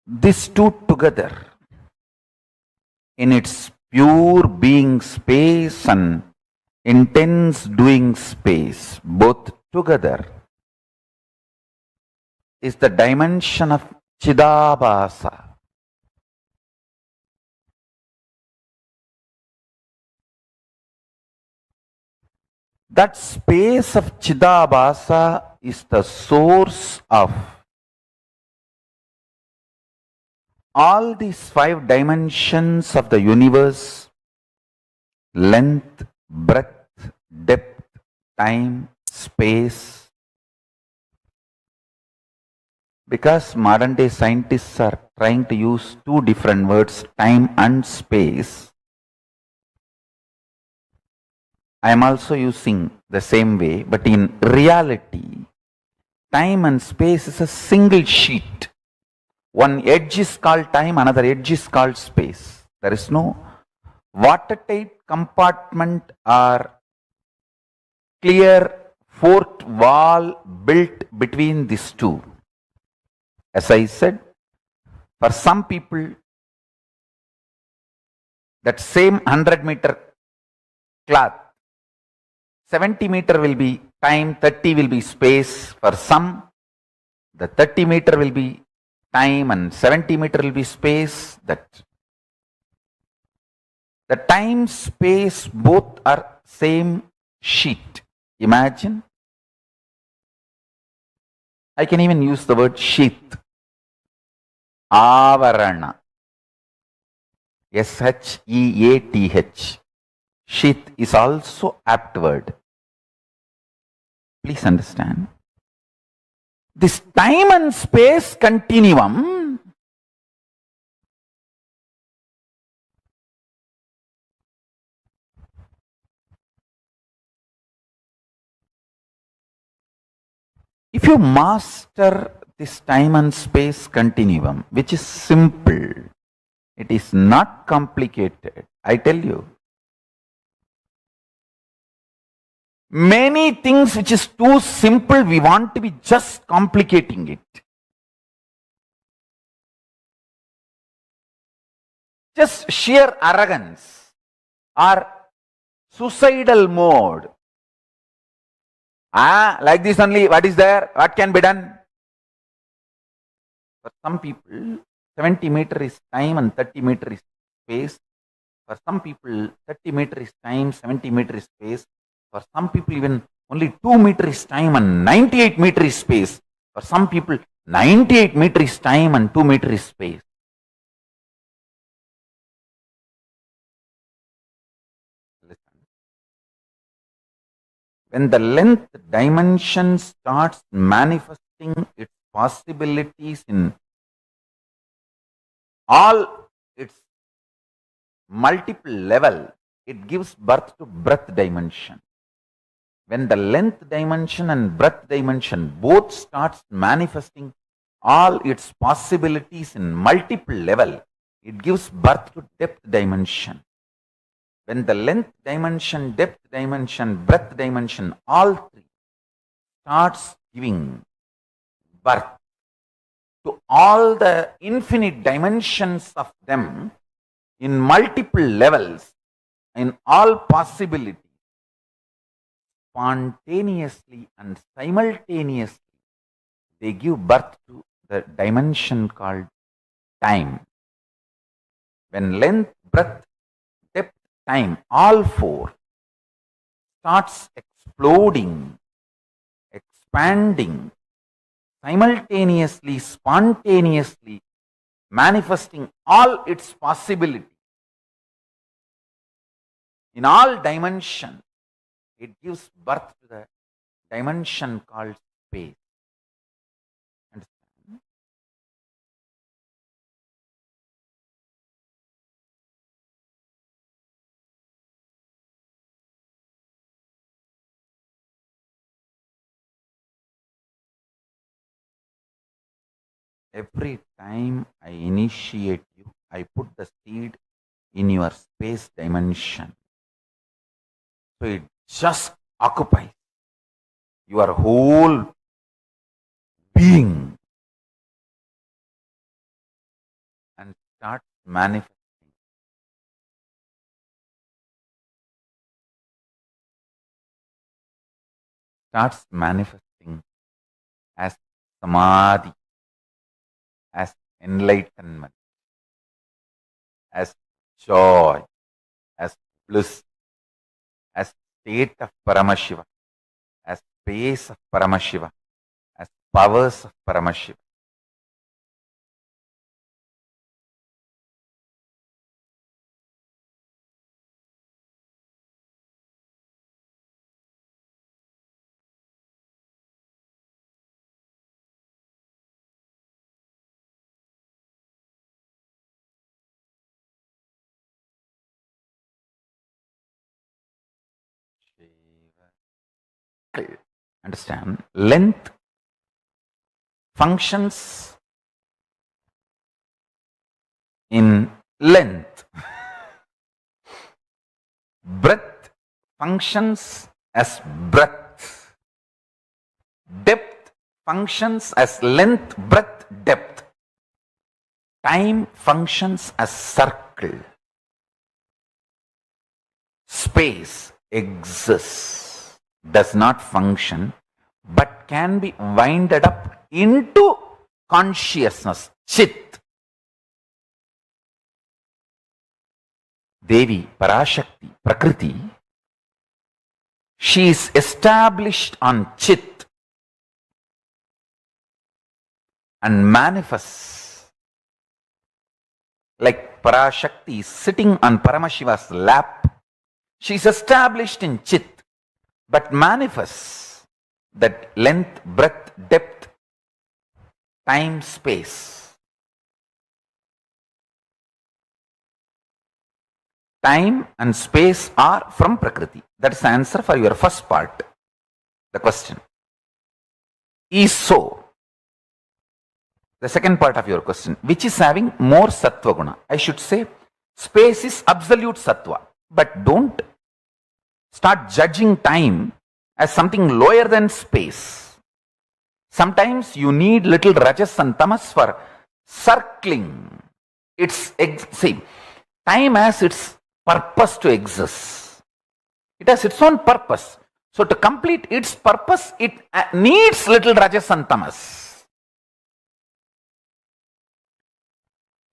These two together, in its pure being space and intense doing space, both together, is the dimension of Chidabhasa. That space of Chidabhasa is the source of all these 5 dimensions of the universe: length, breadth, depth, time, space. Because modern day scientists are trying to use 2 different words, time and space, I am also using the same way, but in reality, time and space is a single sheet. One edge is called time, another edge is called space. There is no watertight compartment or clear fourth wall built between these two. As I said, for some people, that same 100-meter cloth, 70-meter will be time, 30 will be space. For some, the 30-meter will be time and 70-meter will be space. That the time, space, both are same sheet. imagine? I can even use the word sheath. Avarana. Sheath. Sheath is also apt word. Please understand. This time and space continuum if you master this time and space continuum, which is simple, it is not complicated, I tell you. Many things which is too simple, we want to be just complicating it. Just sheer arrogance or suicidal mode. Like this only, what is there? What can be done? For some people, 70 meter is time and 30 meter is space. For some people, 30 meter is time, 70 meter is space. For some people, even only 2 meter is time and 98 meter is space. For some people, 98 meter is time and 2 meter is space. Listen. When the length dimension starts manifesting its possibilities in all its multiple level, it gives birth to breadth dimension. When the length dimension and breadth dimension both starts manifesting all its possibilities in multiple level, it gives birth to depth dimension. When the length dimension, depth dimension, breadth dimension, all three starts giving birth to all the infinite dimensions of them in multiple levels, in all possibilities, spontaneously and simultaneously, they give birth to the dimension called time. When length, breadth, depth, time, all four starts exploding, expanding, simultaneously, spontaneously, manifesting all its possibility in all dimensions, it gives birth to the dimension called space. Understand? Every time I initiate you, I put the seed in your space dimension. So it just occupies your whole being and starts manifesting. Starts manifesting as samadhi, as enlightenment, as joy, as bliss, as state of Paramashiva, as space of Paramashiva, as powers of Paramashiva. Understand? Length functions in length. Breadth functions as breadth. Depth functions as length, breadth, depth. Time functions as circle. Space exists, does not function, but can be winded up into consciousness, chit. Devi, Parashakti, Prakriti, She is established on Chit and manifests like Parashakti is sitting on Paramashiva's lap. She is established in Chit but manifests that length, breadth, depth, time, space. Time and space are from Prakriti. That is the answer for your first part. The question is so. The second part of your question, which is having more sattva guna? I should say space is absolute sattva, but don't start judging time as something lower than space. Sometimes you need little rajas and tamas for circling. See, time has its purpose to exist. It has its own purpose. So to complete its purpose, it needs little rajas and tamas.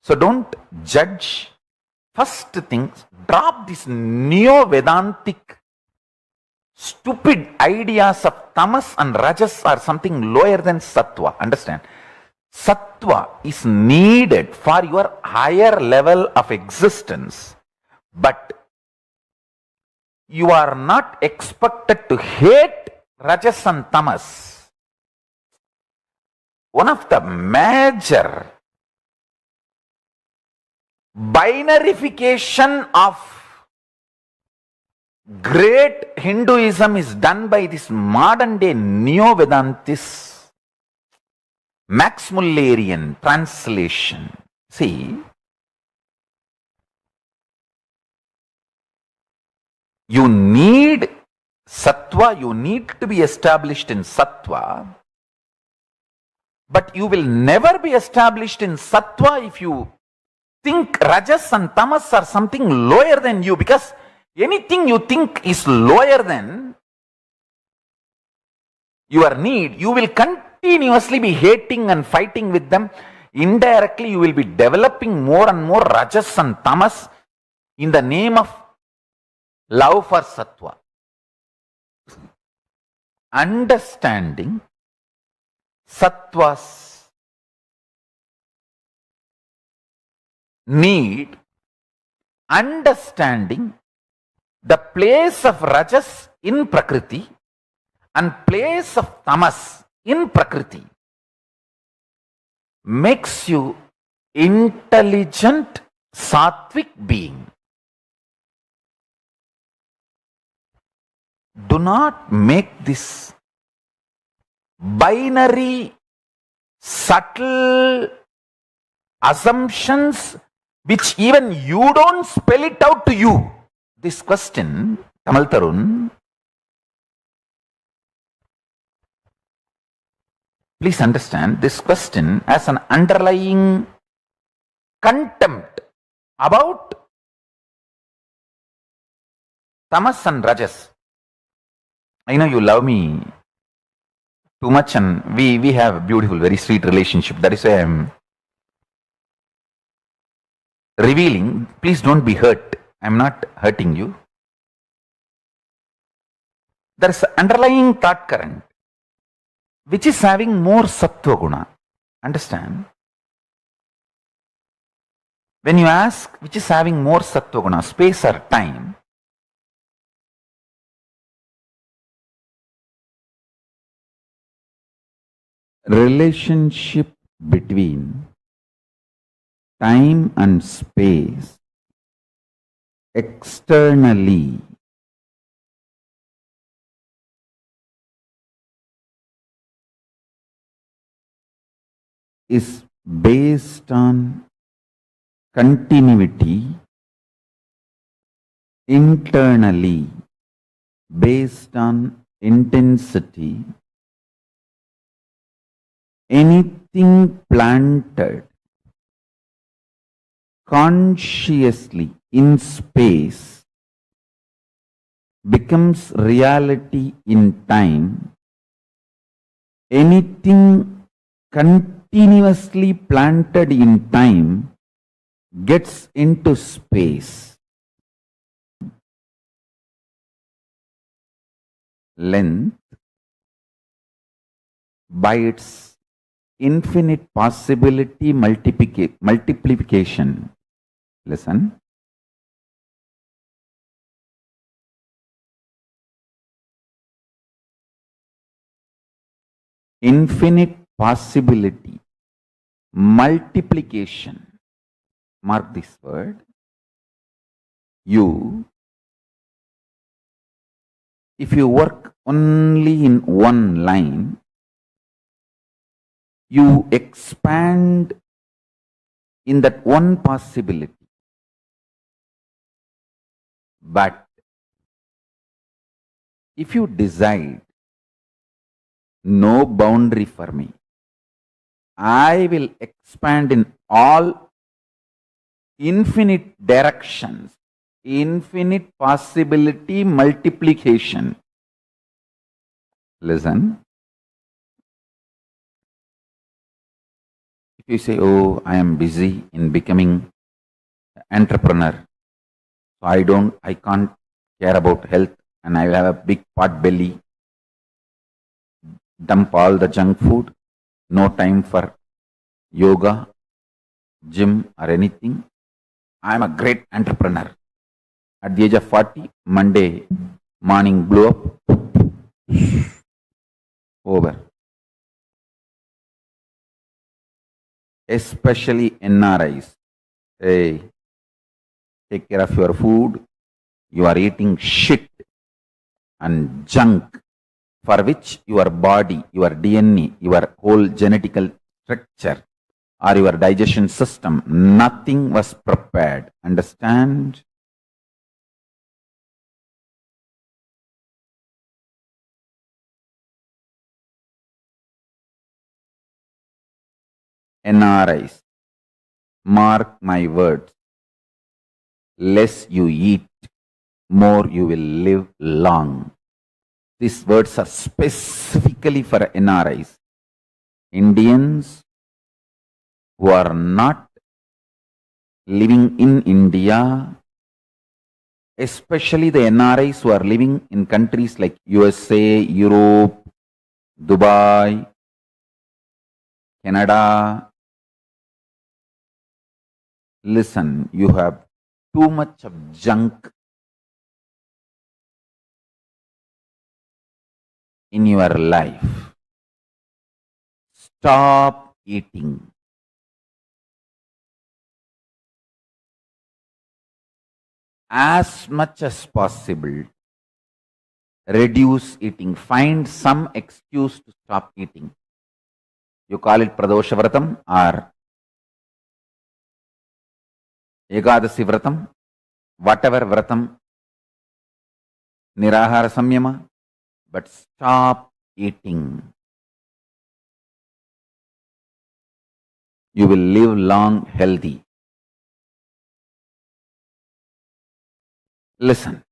So don't judge. First thing, drop this neo-Vedantic stupid ideas of tamas and rajas are something lower than sattva. Understand? Sattva is needed for your higher level of existence. But you are not expected to hate rajas and tamas. One of the major binarification of great Hinduism is done by this modern day Neo-Vedantis, Max Mullerian translation. See, you need sattva, you need to be established in sattva, but you will never be established in sattva if you think rajas and tamas are something lower than you, because anything you think is lower than your need, you will continuously be hating and fighting with them. Indirectly, you will be developing more and more rajas and tamas in the name of love for sattva. Understanding sattva's need, understanding the place of rajas in Prakriti and place of tamas in Prakriti makes you intelligent sattvic being. Do not make this binary, subtle assumptions which even you don't spell it out to you. This question, Tamal Tarun, please understand, this question has an underlying contempt about tamas and rajas. I know you love me too much and we have a beautiful, very sweet relationship. That is why I am revealing. Please don't be hurt. I am not hurting you. There is an underlying thought current which is having more sattva guna. Understand? When you ask which is having more sattva guna, space or time, relationship between time and space externally is based on continuity, internally based on intensity. Anything planted consciously in space becomes reality in time. Anything continuously planted in time gets into space. length by its infinite possibility multiplication. Listen. Infinite possibility multiplication. Mark this word. If you work only in one line, you expand in that one possibility. But if you decide, no boundary for me, I will expand in all infinite directions, infinite possibility multiplication. Listen. If you say, oh, I am busy in becoming an entrepreneur, so I can't care about health, and I will have a big pot belly, dump all the junk food, no time for yoga, gym or anything. I am a great entrepreneur. At the age of 40, Monday morning blew up. Over. Especially NRIs. Hey, take care of your food. You are eating shit and junk for which your body, your DNA, your whole genetical structure or your digestion system, nothing was prepared. Understand? NRIs, mark my words, less you eat, more you will live long. These words are specifically for NRIs, Indians who are not living in India, especially the NRIs who are living in countries like USA, Europe, Dubai, Canada. Listen, you have too much of junk in your life. Stop eating. As much as possible, reduce eating. Find some excuse to stop eating. You call it Pradosha Vratam or Ekadasi Vratam, whatever Vratam, Nirahara Samyama, but stop eating. You will live long, healthy. Listen.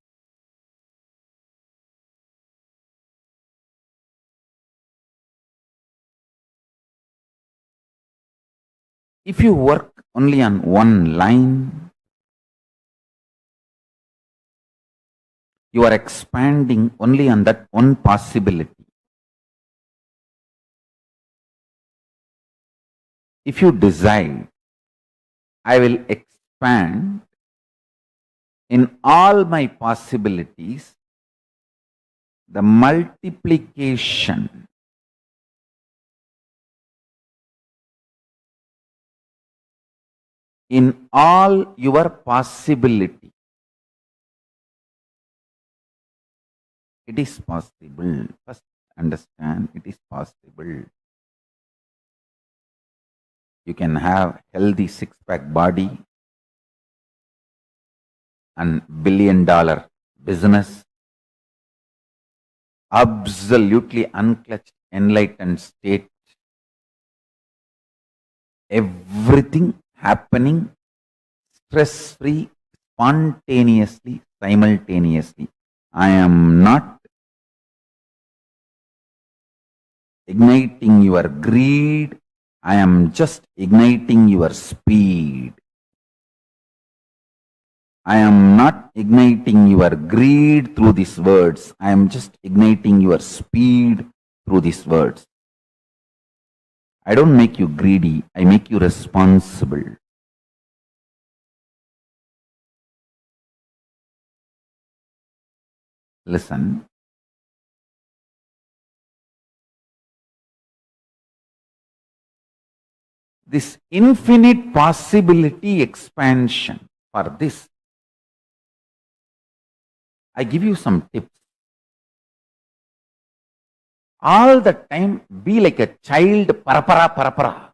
If you work only on one line, you are expanding only on that one possibility. If you decide, I will expand in all my possibilities, the multiplication in all your possibility. It is possible. First understand, it is possible. You can have healthy six-pack body and billion-dollar business, absolutely unclutched, enlightened state, everything happening stress-free, spontaneously, simultaneously. I am not igniting your greed. I am just igniting your speed. I am not igniting your greed through these words. I am just igniting your speed through these words. I don't make you greedy. I make you responsible. Listen. This infinite possibility expansion for this, I give you some tips. All the time be like a child, parapara.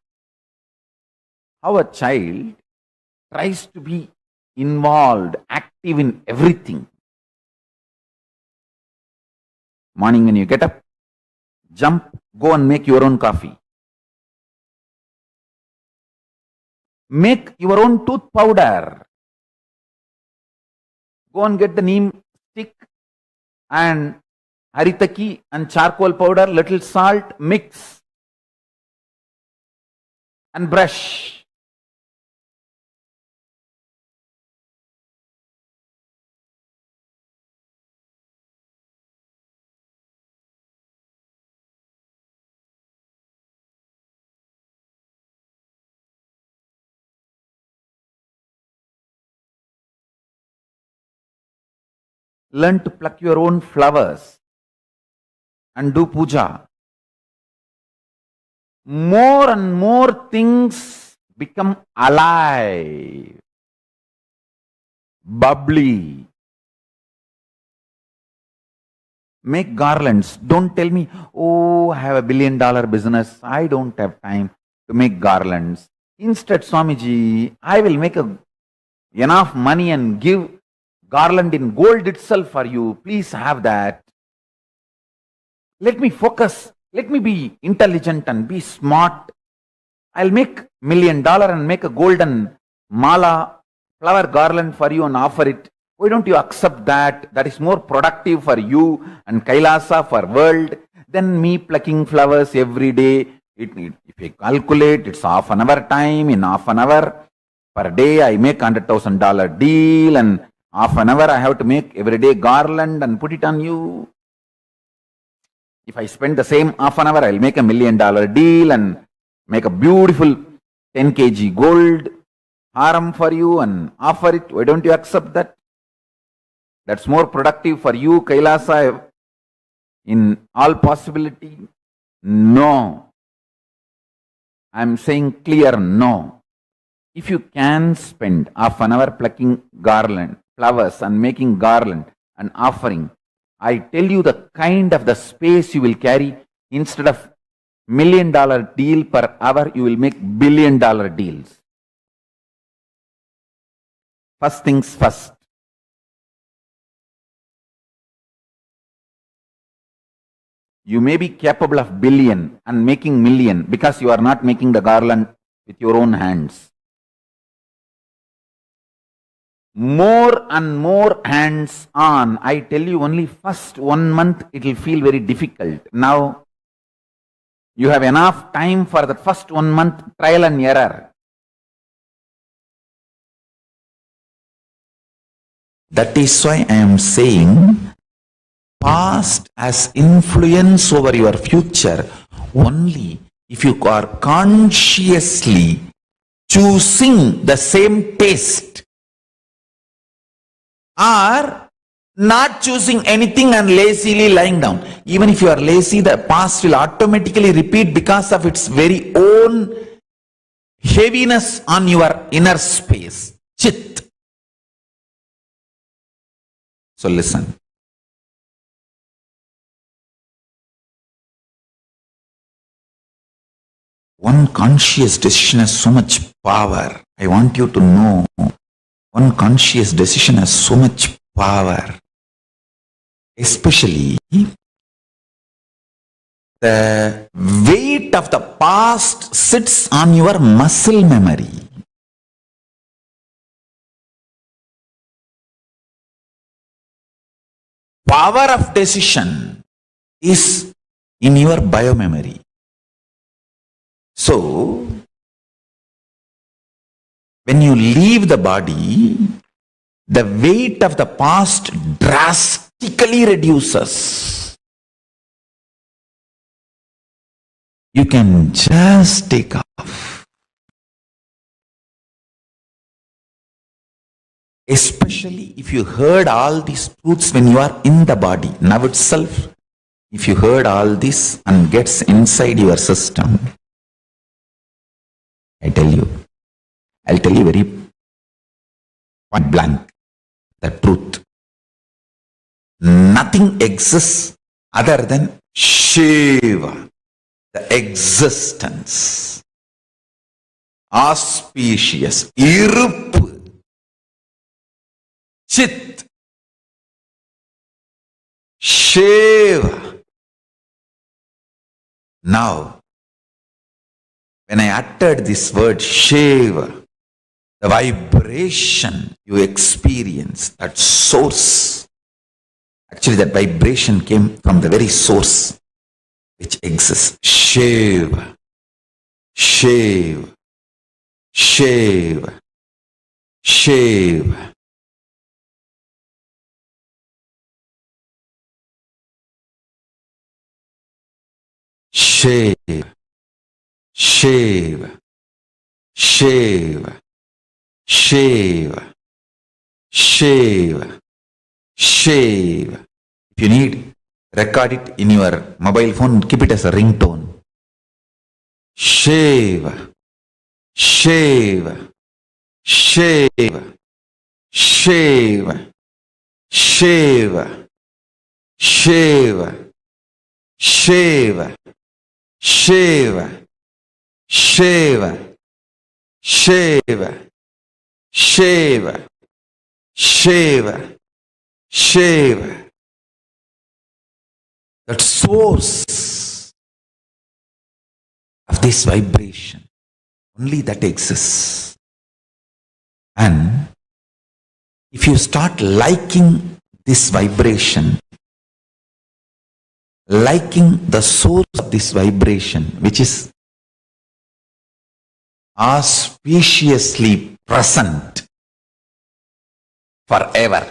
How a child tries to be involved, active in everything. Morning when you get up, jump, go and make your own coffee. Make your own tooth powder. Go and get the neem stick and haritaki and charcoal powder, little salt, mix and brush. Learn to pluck your own flowers and do puja. More and more things become alive, bubbly. Make garlands. Don't tell me, oh, I have $1 billion business. I don't have time to make garlands. Instead, Swamiji, I will make enough money and give garland in gold itself for you. Please have that. Let me focus. Let me be intelligent and be smart. I'll make $1 million and make a golden mala, flower garland for you and offer it. Why don't you accept that? That is more productive for you and KAILASA for world than me plucking flowers every day. If you calculate, it's half an hour time. In half an hour per day, I make $100,000 deal, and half an hour I have to make every day garland and put it on you. If I spend the same half an hour, I'll make $1 million deal and make a beautiful 10 kg gold haram for you and offer it. Why don't you accept that? That's more productive for you, KAILASA, in all possibility. No. I'm saying clear no. If you can spend half an hour plucking garland, flowers and making garland and offering, I tell you the kind of the space you will carry. Instead of $1 million deal per hour, you will make $1 billion deals. First things first. You may be capable of billion and making million because you are not making the garland with your own hands. More and more hands on. I tell you, only first 1 month it will feel very difficult. Now you have enough time for the first 1 month trial and error. That is why I am saying past has influence over your future only if you are consciously choosing the same taste, or not choosing anything and lazily lying down. Even if you are lazy, the past will automatically repeat because of its very own heaviness on your inner space, chit. So listen. One conscious decision has so much power. I want you to know, one conscious decision has so much power. Especially the weight of the past sits on your muscle memory. Power of decision is in your biomemory. So, when you leave the body, the weight of the past drastically reduces. You can just take off. Especially if you heard all these truths when you are in the body. Now itself, if you heard all this and gets inside your system, I'll tell you very point blank, the truth. Nothing exists other than Shiva, the existence. Auspicious, iruppu, chit, Shiva. Now, when I uttered this word Shiva, the vibration you experience, that source, actually that vibration came from the very source which exists. Shiva, Shiva, Shiva, Shiva. Shiva, Shiva, Shiva, Shiva, Shiva, Shiva. If you need, record it in your mobile phone, keep it as a ringtone. Shiva, Shiva, Shiva, Shiva, Shiva, Shiva, Shiva, Shiva, Shiva, Shiva, Shiva, Shiva, Shiva. That source of this vibration, only that exists. And if you start liking this vibration, liking the source of this vibration, which is auspiciously present forever,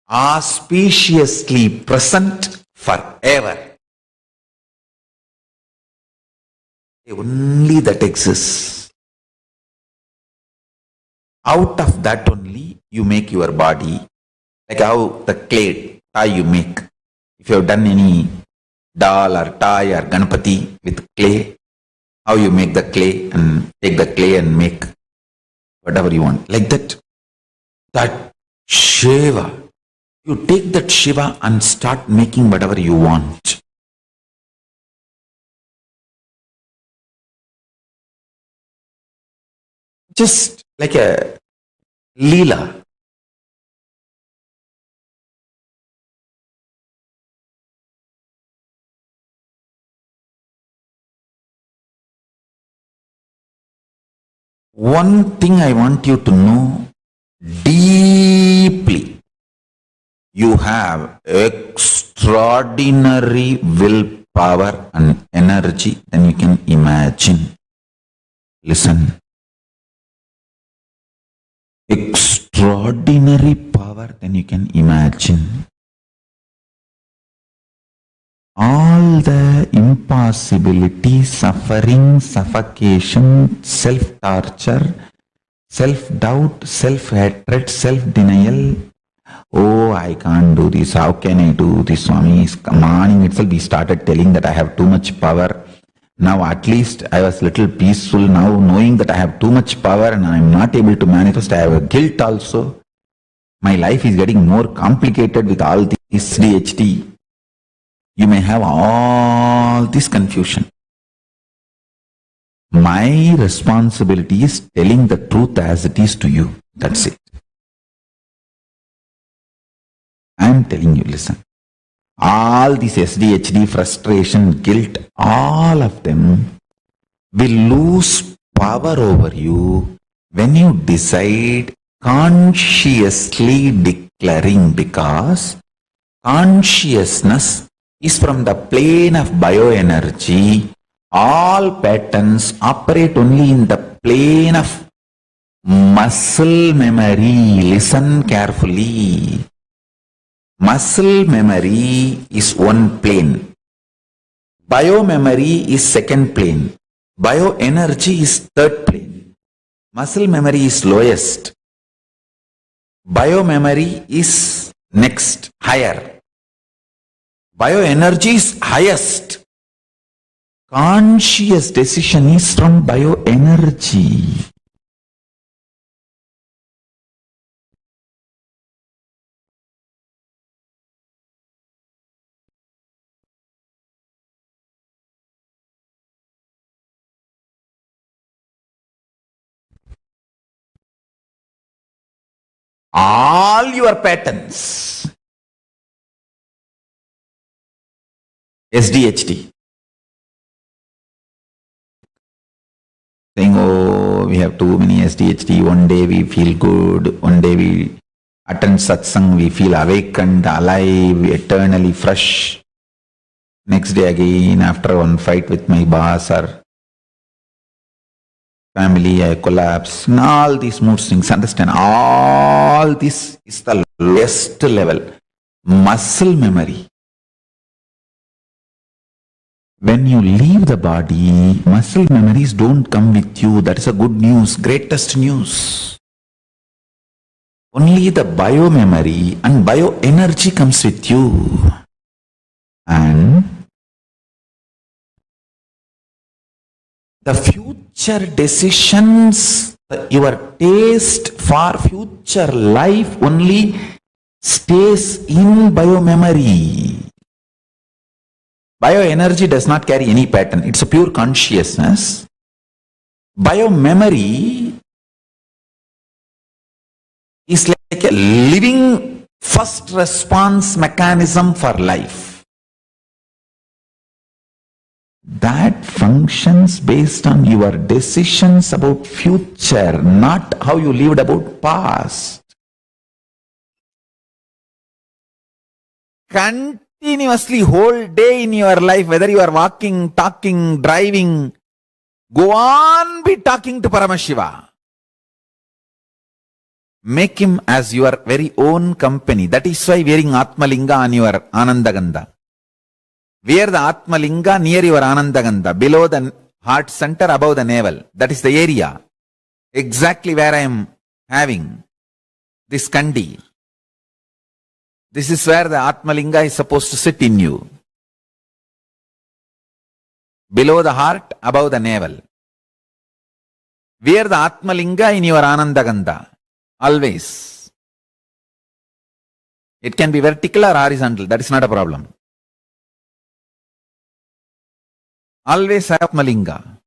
auspiciously present forever, only that exists. Out of that only you make your body, like how the clay tie you make. If you have done any doll or toy or Ganpati with clay, how you make the clay and take the clay and make whatever you want. Like that, that Shiva, you take that Shiva and start making whatever you want. Just like a Leela. One thing I want you to know deeply, you have extraordinary willpower and energy than you can imagine. Listen. Extraordinary power than you can imagine. All the impossibility, suffering, suffocation, self-torture, self-doubt, self-hatred, self-denial. Oh, I can't do this. How can I do this, Swami? Morning itself, we started telling that I have too much power. Now at least I was little peaceful. Now knowing that I have too much power and I am not able to manifest, I have a guilt also. My life is getting more complicated with all this ADHD. You may have all this confusion. My responsibility is telling the truth as it is to you. That's it. I am telling you, listen. All this SDHD, frustration, guilt, all of them will lose power over you when you decide consciously declaring, because consciousness is from the plane of bioenergy. All patterns operate only in the plane of Muscle memory, listen carefully. Muscle memory is one plane. Biomemory is second plane. Bioenergy is third plane. Muscle memory is lowest. Biomemory is next, higher. Bioenergy is highest. Conscious decision is from bioenergy. All your patterns, SDHD, saying, oh, we have too many SDHD, one day we feel good, one day we attend satsang, we feel awakened, alive, eternally fresh. Next day again, after one fight with my boss or family, I collapse. And all these mood swings, understand, all this is the lowest level. Muscle memory. When you leave the body, muscle memories don't come with you. That is a good news, greatest news. Only the biomemory and bioenergy comes with you. And the future decisions, your taste for future life only stays in biomemory. Bioenergy does not carry any pattern. It's a pure consciousness. Biomemory is like a living first response mechanism for life. That functions based on your decisions about future, not how you lived about past. Continuously, whole day in your life, whether you are walking, talking, driving, go on be talking to Paramashiva. Make him as your very own company. That is why wearing Atmalinga on your Anandagandha. Wear the Atmalinga near your Anandagandha, below the heart center, above the navel. That is the area. Exactly where I am having this Kandi. This is where the Atmalinga is supposed to sit in you. Below the heart, above the navel. Wear the Atmalinga in your Anandagandha. Always. It can be vertical or horizontal. That is not a problem. Always have Atmalinga.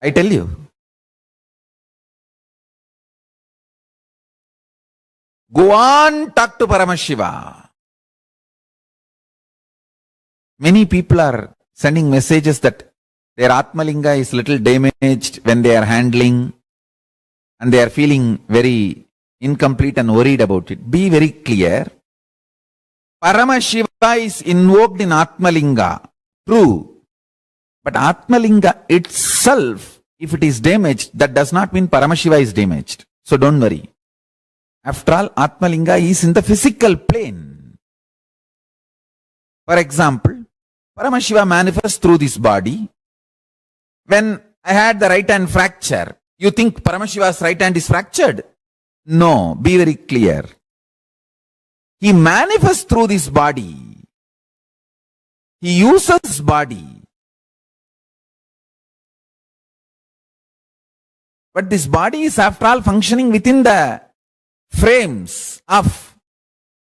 I tell you. Go on, talk to Paramashiva. Many people are sending messages that their Atmalinga is little damaged when they are handling and they are feeling very incomplete and worried about it. Be very clear. Paramashiva is invoked in Atmalinga. True. But Atmalinga itself, if it is damaged, that does not mean Paramashiva is damaged. So don't worry. After all, Atmalinga is in the physical plane. For example, Paramashiva manifests through this body. When I had the right hand fracture, you think Paramashiva's right hand is fractured? No, be very clear. He manifests through this body. He uses body. But this body is after all functioning within the frames of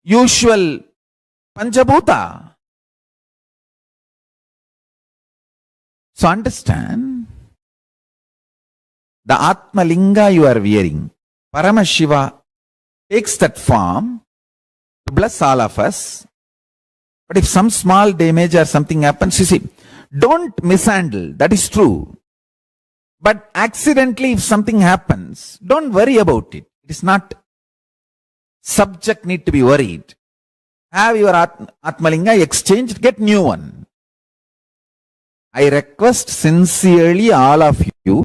usual Panchabhuta. So understand, the Atmalinga you are wearing, Paramashiva takes that form to bless all of us. But if some small damage or something happens, you see, don't mishandle, that is true. But accidentally if something happens, don't worry about it. It is not subject need to be worried. Have your Atmalinga exchanged, get new one. I request sincerely all of you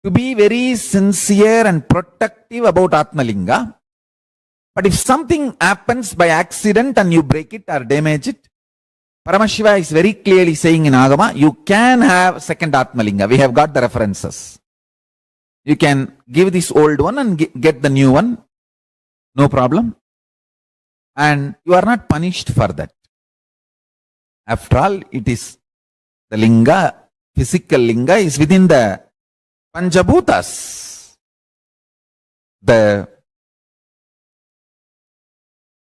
to be very sincere and protective about Atmalinga. But if something happens by accident and you break it or damage it, Paramashiva is very clearly saying in Agama, you can have second Atmalinga. We have got the references. You can give this old one and get the new one. No problem. And you are not punished for that. After all, it is the linga, physical linga is within the Panjabhutas. The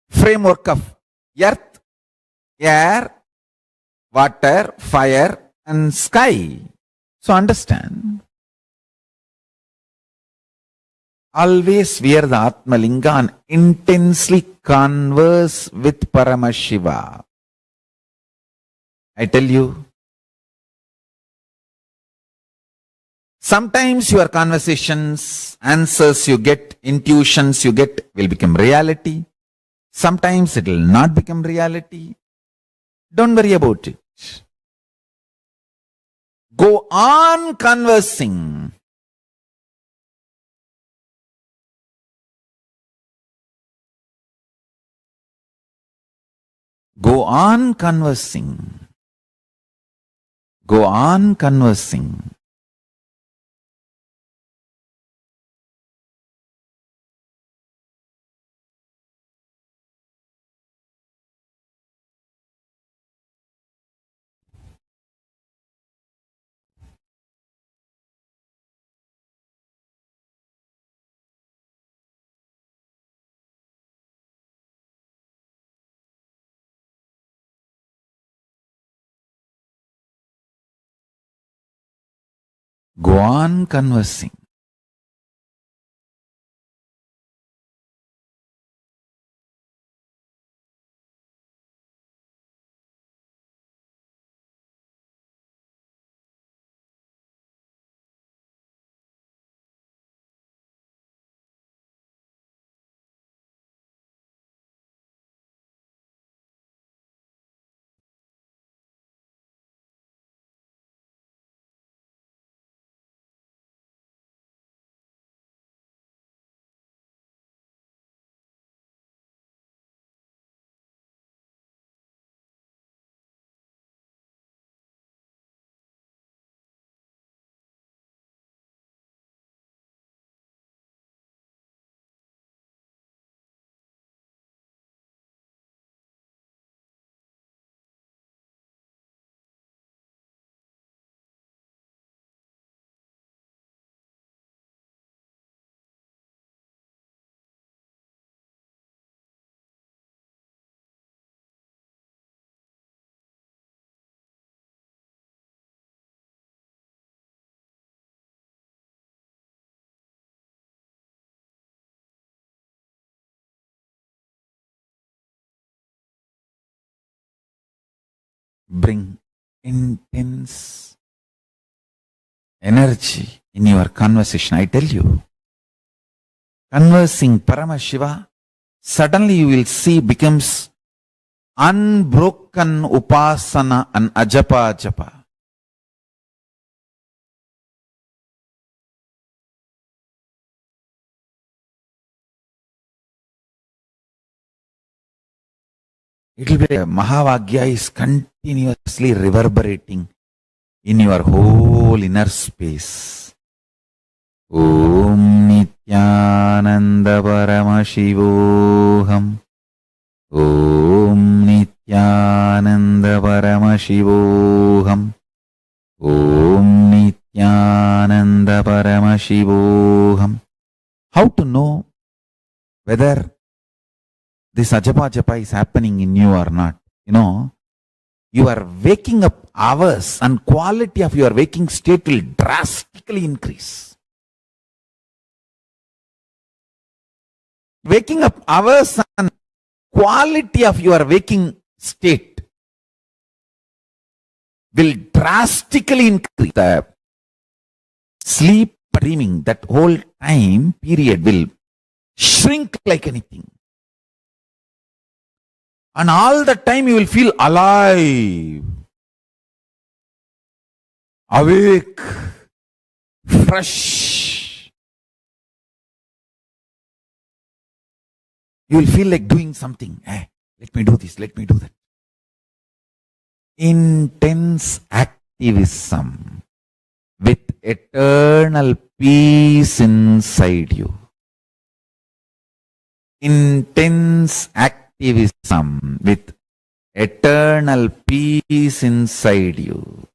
framework of earth, air, water, fire and sky. So understand. Always wear the Atmalinga and intensely converse with Paramashiva. I tell you, sometimes your conversations, answers you get, intuitions you get will become reality. Sometimes it will not become reality. Don't worry about it. Go on conversing. Go on conversing. Go on conversing. Go on conversing. Bring intense energy in your conversation. I tell you, conversing Paramashiva, suddenly you will see becomes unbroken upasana and ajapa japa. It will be Mahavagya is continuously reverberating in your whole inner space. Om Nithyananda Paramashivoham. Om Nithyananda Paramashivoham. Om Nithyananda Paramashivoham. How to know whether this ajapa japa is happening in you or not? You know, your waking up hours and quality of your waking state will drastically increase. Waking up hours and quality of your waking state will drastically increase. The sleep dreaming, that whole time period will shrink like anything. And all the time you will feel alive. awake, fresh. You will feel like doing something. Let me do this, let me do that. Intense activism with eternal peace inside you. Intense activism with eternal peace inside you.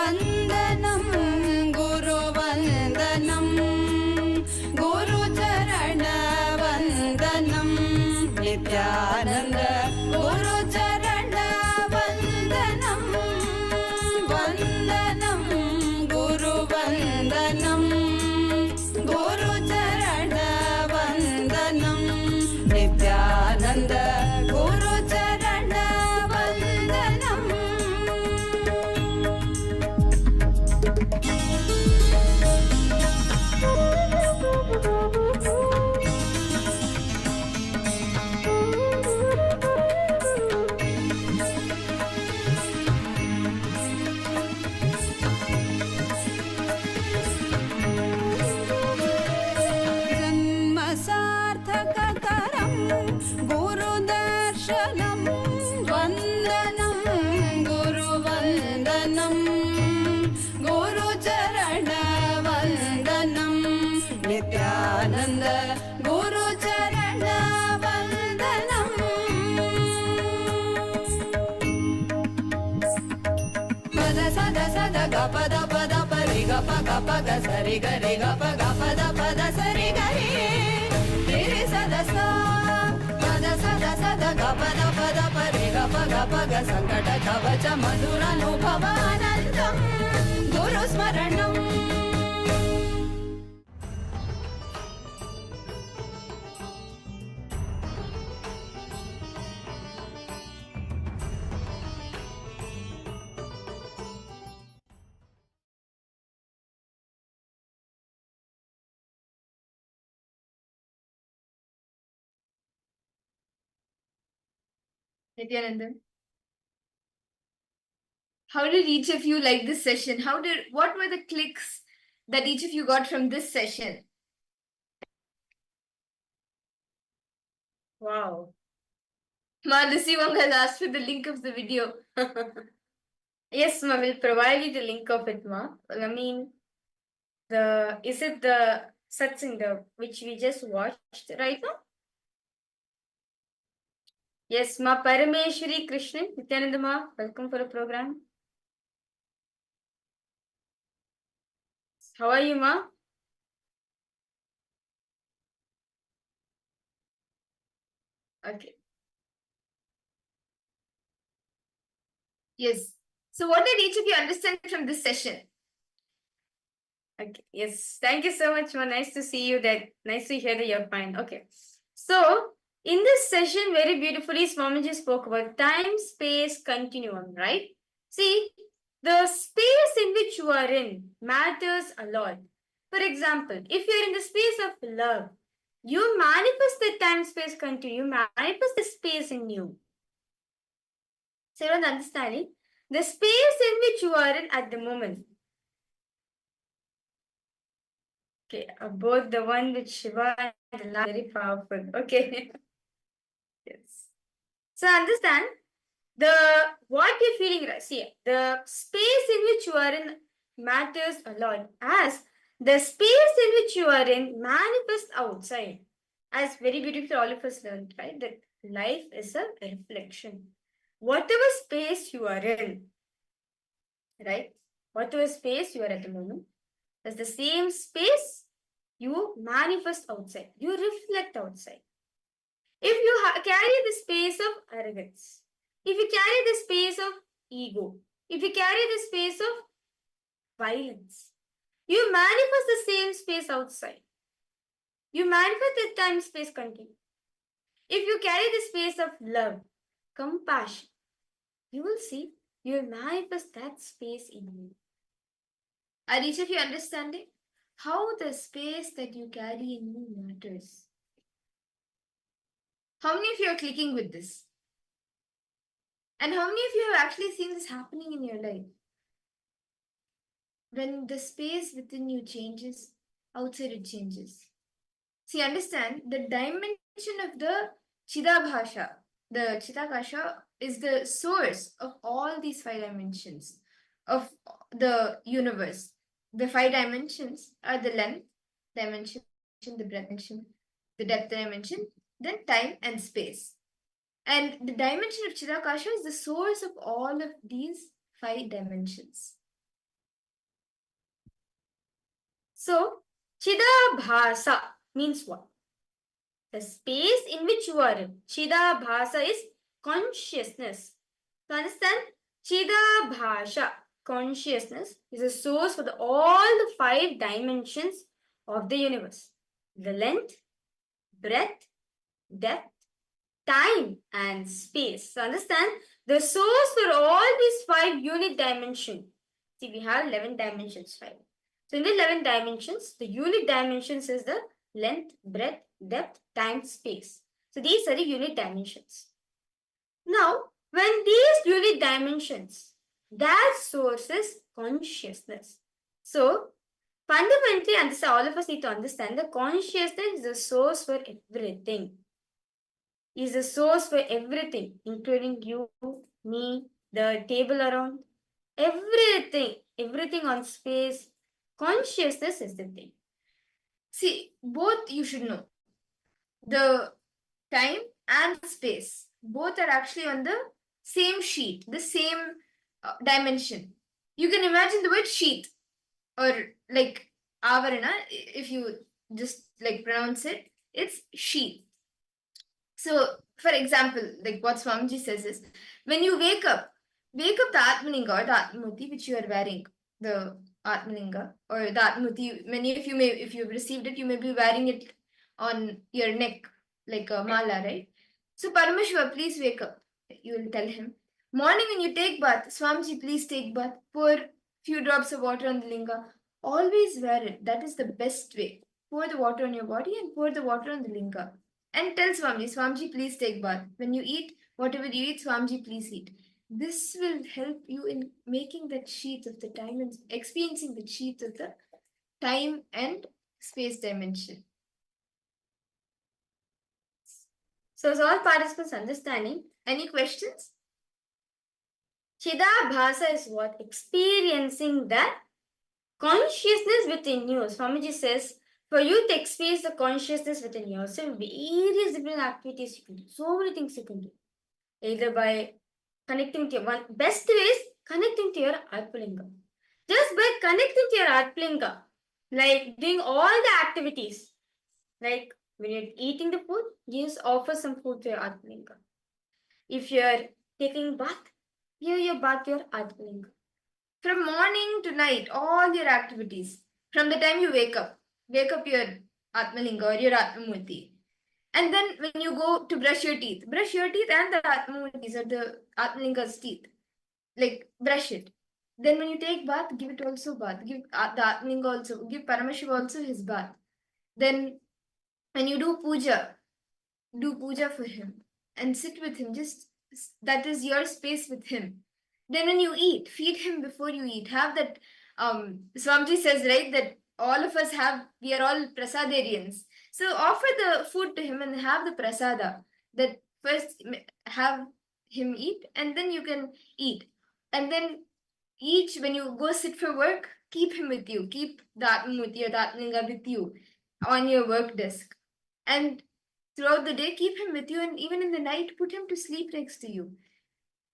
वन्दनं गुरुवन्दनं गुरुचरणवन्दनं Nityanand गुरुचरणवन्दनं वन्दनं गुरुवन्दनं गुरुचरणवन्दनं Nityanand Nityanand गुरुचरणवन्दनं पद सद सद ग पद पद परि ग प ग प ग सरि ग रि ग प ग पद पद सरि ग रि रि सद स पद सद सद ग पद पद परि ग प ग प ग सङ्कट कवच मधुरानुभवानन्दं गुरुस्मरणम् Nithyananda, how did each of you like this session? What were the clicks that each of you got from this session? Wow. Ma, Lucy Wong has asked for the link of the video. Yes, ma, we'll provide you the link of it, ma. Well, I mean, is it the satsang which we just watched right now? Yes, ma. Parameshwari Krishnan, Nithyananda ma, welcome for the program. How are you, ma? Okay. Yes. So what did each of you understand from this session? Okay. Yes. Thank you so much, ma. Nice to see you. Nice to hear that you're fine. Okay. So, in this session, very beautifully, Swamiji spoke about time, space, continuum, right? See, the space in which you are in matters a lot. For example, if you're in the space of love, you manifest the time-space continuum, manifest the space in you. So, you're understanding the space in which you are in at the moment. Okay, both the one with Shiva and the last, very powerful. Okay. Yes. So understand what you're feeling. See, the space in which you are in matters a lot, as the space in which you are in manifests outside. As very beautiful, all of us learned, right? That life is a reflection. Whatever space you are in, right? Whatever space you are at the moment, that's the same space you manifest outside. You reflect outside. If you carry the space of arrogance, if you carry the space of ego, if you carry the space of violence, you manifest the same space outside. You manifest the time-space continuum. If you carry the space of love, compassion, you will see you will manifest that space in you. Are each of you understanding how the space that you carry in you matters? How many of you are clicking with this? And how many of you have actually seen this happening in your life? When the space within you changes, outside it changes. See, understand the dimension of the Chidabhasha. The Chidakasha is the source of all these 5 dimensions of the universe. The 5 dimensions are the length dimension, the breadth dimension, the depth dimension, then time and space. And the dimension of Chidakasha is the source of all of these 5 dimensions. So, Chidabhasa means what? The space in which you are in. Chidabhasa is consciousness. To understand, Chidabhasha, consciousness, is a source for all the 5 dimensions of the universe. The length, breadth, depth, time, and space. So understand, the source for all these 5 unit dimensions. See, we have 11 dimensions, right? So in the 11 dimensions, the unit dimensions is the length, breadth, depth, time, space. So these are the unit dimensions. Now, when these unit dimensions, that source is consciousness. So, fundamentally, all of us need to understand that consciousness is a source for everything. Is a source for everything, including you, me, the table around, everything on space. Consciousness is the thing. See, both you should know. The time and space, both are actually on the same sheet, the same dimension. You can imagine the word sheet, or like avarana, if you just like pronounce it, it's sheet. So, for example, like what Swamiji says is, when you wake up the Atmalinga or the Atmamuti which you are wearing, the Atmalinga or the Atmamuti, many of you may, if you've received it, you may be wearing it on your neck, like a mala, right? So, Paramashiva, please wake up. You will tell him. Morning when you take bath, Swamiji, please take bath. Pour few drops of water on the linga. Always wear it. That is the best way. Pour the water on your body and pour the water on the linga. And tell Swamiji, please take bath. When you eat, whatever you eat, Swamiji, please eat. This will help you in making that sheath of the time and experiencing the sheath of the time and space dimension. So, is all participants understanding? Any questions? Chidabhasa is what? Experiencing that consciousness within you. Swamiji says, for you to experience the consciousness within yourself, various different activities you can do. So many things you can do. Either by connecting to your one best way is connecting to your Atmalinga. Just by connecting to your Atmalinga, like doing all the activities, like when you're eating the food, just offer some food to your Atmalinga. If you're taking bath, give your bath to your Atmalinga. From morning to night, all your activities, from the time you wake up your Atmalinga or your Atmamurti. And then when you go to brush your teeth and the Atmamurtis or the Atmalinga's teeth. Like brush it. Then when you take bath, give it also bath. Give the Atmalinga also, give Paramashiva also his bath. Then when you do puja for him and sit with him. Just that is your space with him. Then when you eat, feed him before you eat. Have that Swamiji says, right, that all of us we are all prasadarians. So offer the food to him and have the prasada. That first have him eat and then you can eat. And then when you go sit for work, keep him with you. Keep the Atmamuti or the Atmalinga with you on your work desk. And throughout the day, keep him with you, and even in the night, put him to sleep next to you.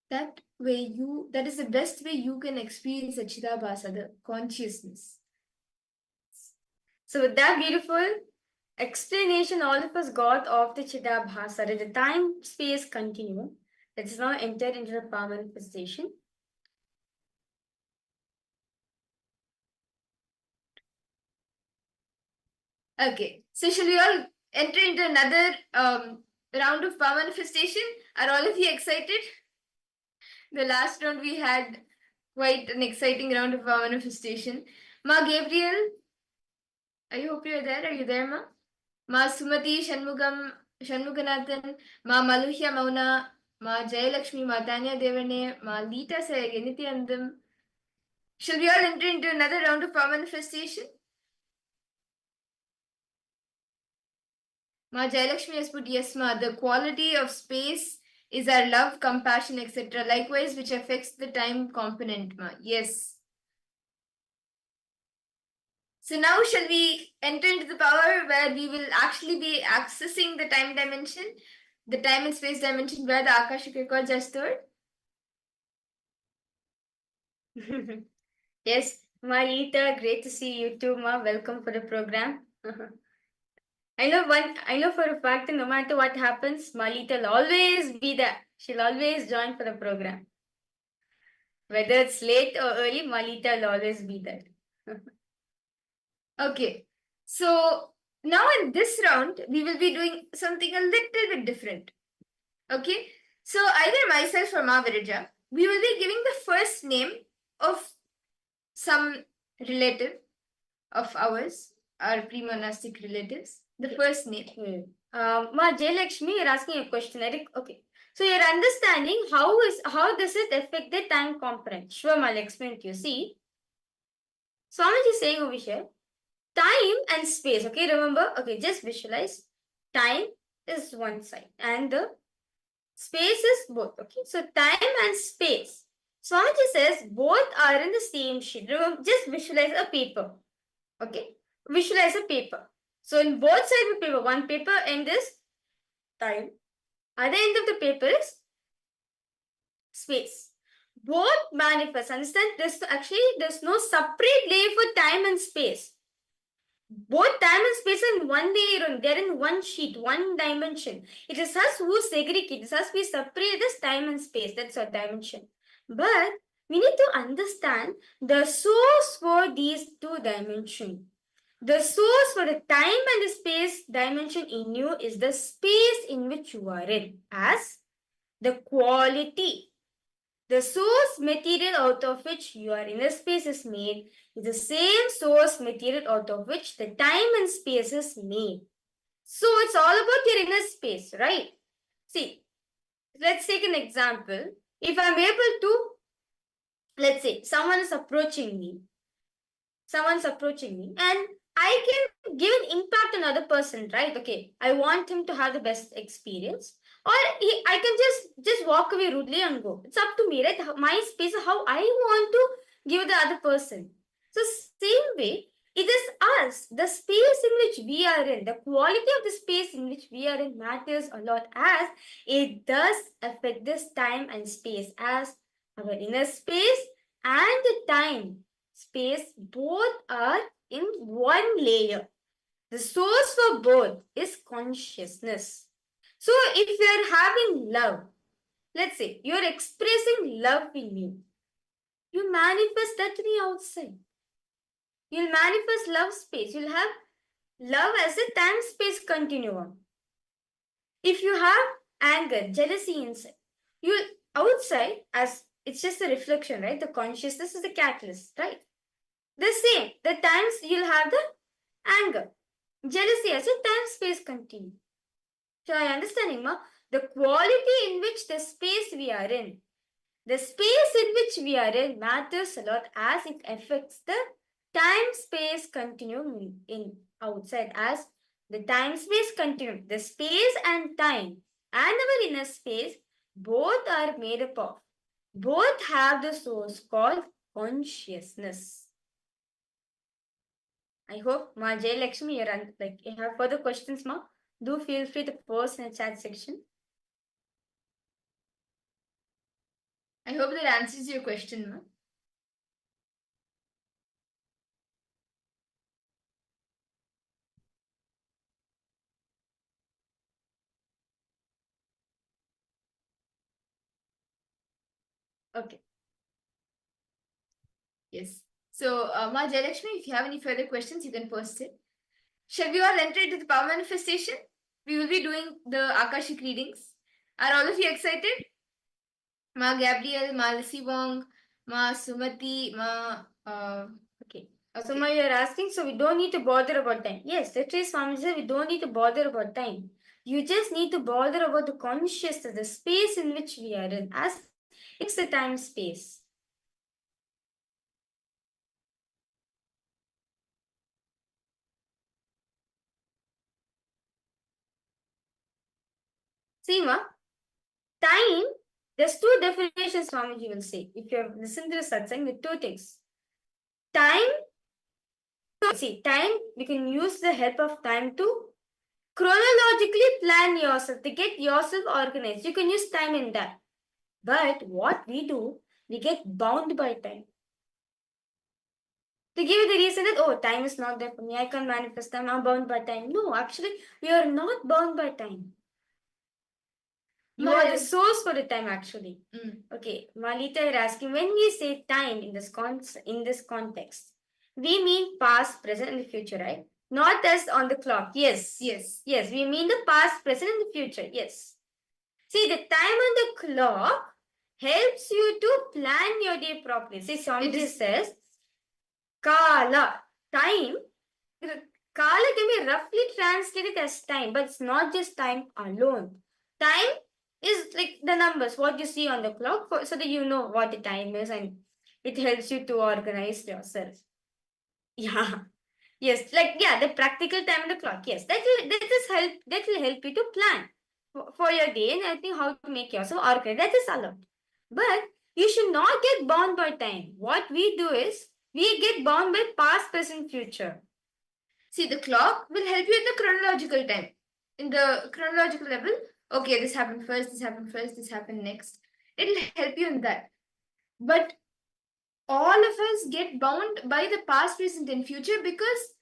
That is the best way you can experience the Chidabhasa, the consciousness. So with that beautiful explanation all of us got of the Chidabhasa, the time-space continuum, that is now entered into the power manifestation. Okay, so shall we all enter into another round of power manifestation? Are all of you excited? The last round we had quite an exciting round of power manifestation. Ma Gabriel, I hope you're there. Are you there, Ma? Ma Sumati Shanmuganathan, Ma Maluhya Mauna, Ma Jayalakshmi, Ma Tanya Devane, Ma Lita Sayage, Nithyananda. Shall we all enter into another round of power manifestation? Ma Jayalakshmi has put, yes, Ma, the quality of space is our love, compassion, etc. Likewise, which affects the time component, Ma. Yes. So now shall we enter into the power where we will actually be accessing the time dimension, the time and space dimension where the Akashic records are stored? Yes, Malita, great to see you too, Ma. Welcome for the program. I know for a fact that no matter what happens, Malita will always be there. She'll always join for the program. Whether it's late or early, Malita will always be there. Okay, so now in this round, we will be doing something a little bit different. Okay, so either myself or Ma Virija, we will be giving the first name of some relative of ours, our pre-monastic relatives, the first name. Ma Jayalakshmi, you're asking a question. Okay. So you're understanding how does it affect the time component? Sure, I'll explain to you. See, Swamiji is saying over here, time and space. Okay, remember? Okay, just visualize. Time is one side and the space is both. Okay, so time and space. Swamiji says both are in the same sheet. Remember, just visualize a paper. Okay, visualize a paper. So in both sides of the paper, one paper end is time. Other end of the paper is space. Both manifest. Understand? There's no separate layer for time and space. Both time and space are in one layer. They're in one sheet, one dimension. It is us who segregate. It is us we separate this time and space. That's our dimension. But we need to understand the source for these two dimensions. The source for the time and the space dimension in you is the space in which you are in, as the quality. The source material out of which your inner space is made is the same source material out of which the time and space is made. So it's all about your inner space, right? See, let's take an example. If I'm able to, let's say someone is approaching me, and I can give an impact on another person, right? Okay, I want him to have the best experience, or I can just walk away rudely and go. It's up to me, right? My space, how I want to give the other person. So same way, it is us, the space in which we are in, the quality of the space in which we are in matters a lot, as it does affect this time and space, as our inner space and the time space both are in one layer. The source for both is consciousness. So if you are having love, let's say you're expressing love in you, you manifest that to the outside. You'll manifest love space. You'll have love as a time-space continuum. If you have anger, jealousy inside, you'll outside as it's just a reflection, right? The consciousness is the catalyst, right? The same, the times you'll have the anger, jealousy as a time-space continuum. So I understanding, ma? The quality in which the space we are in, the space in which we are in matters a lot, as it affects the time-space continuum in outside, as the time-space continuum, the space and time and our inner space both are made up of, both have the source called consciousness. I hope, Ma Jayalakshmi, you have further questions, Ma? Do feel free to post in the chat section. I hope that answers your question, Ma. Okay. Yes. So, Ma Jayalakshmi, if you have any further questions, you can post it. Shall we all enter into the power manifestation? We will be doing the Akashic readings. Are all of you excited? Ma Gabriel, Ma Lissy Wong, Ma Sumati, Ma. Okay. So, Ma, you're asking, so we don't need to bother about time. Yes, that is Swami said, we don't need to bother about time. You just need to bother about the consciousness, the space in which we are in, as it's the time space. See, Ma, time, there's two definitions Swamiji will say. If you have listened to the satsang, the two things. Time, time, we can use the help of time to chronologically plan yourself, to get yourself organized. You can use time in that. But what we do, we get bound by time. They give you the reason that, oh, time is not there for me, I can't manifest time, I'm bound by time. No, actually, we are not bound by time. You are the source for the time, actually. Okay, Malita, you're asking, when we say time in this context, we mean past, present, and the future, right? Not as on the clock. Yes. Yes, we mean the past, present, and the future. Yes. See, the time on the clock helps you to plan your day properly. See, Swamiji says, Kala, time. Kala can be roughly translated as time, but it's not just time alone. Time is like the numbers, what you see on the clock, so that you know what the time is, and it helps you to organize yourself. Yeah. Yes, like the practical time on the clock. Yes, that will help you to plan for your day, and I think how to make yourself organized. That is allowed. But you should not get bound by time. What we do is we get bound by past, present, future. See, the clock will help you in the chronological time. In the chronological level, okay, this happened first, this happened first, this happened next. It'll help you in that. But all of us get bound by the past, present, and future because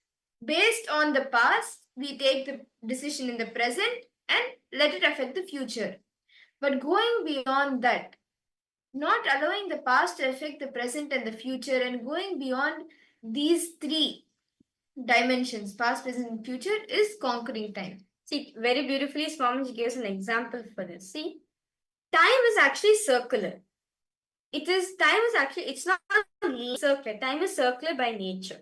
based on the past, we take the decision in the present and let it affect the future. But going beyond that, not allowing the past to affect the present and the future, and going beyond these three dimensions, past, present, and future, is conquering time. See, very beautifully, Swamiji gives an example for this. See, time is actually circular. It's not circular. Time is circular by nature.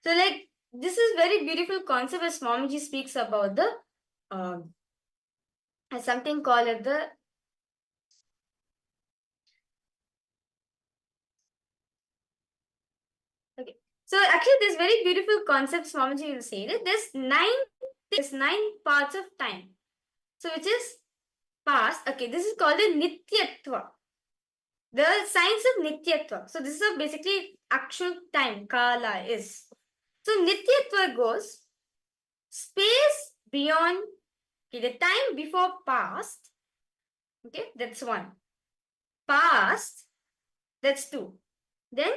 So, like, this is very beautiful concept as Swamiji speaks about the something called as the okay. So actually, this very beautiful concept Swamiji will say that there's nine parts of time. So which is past. Okay, this is called the Nityatva. The science of Nityatva. So this is basically actual time. Kala is. So Nityatva goes space beyond. Okay, the time before past. Okay, that's one. Past, that's two. Then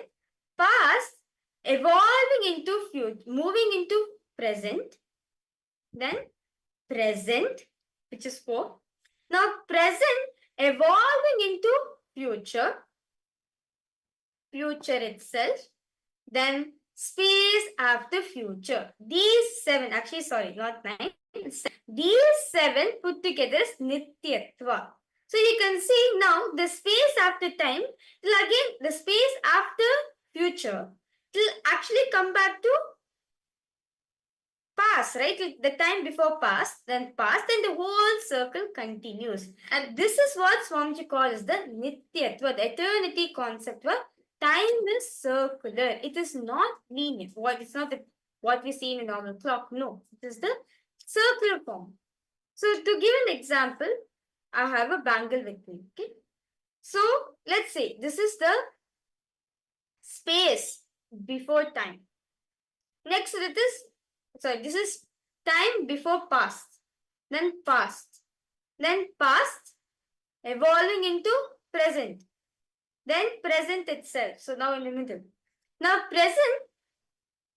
past evolving into future, moving into present. Then present, which is 4. Now present evolving into future itself. Then space after future. These 7, actually sorry, not 9. These 7 put together is Nityatva. So you can see now the space after time, again the space after future, will actually come back to past, right? The time before past, then the whole circle continues. And this is what Swamiji calls the Nityatva, the eternity concept, where time is circular. It is not linear. It's not what we see in a normal clock. No, it is the circular form. So to give an example, I have a bangle with me. Okay. So let's say this is the space before time. Next to it is, sorry, this is time before past. Then past. Then past evolving into present. Then present itself. So now in the middle. Now present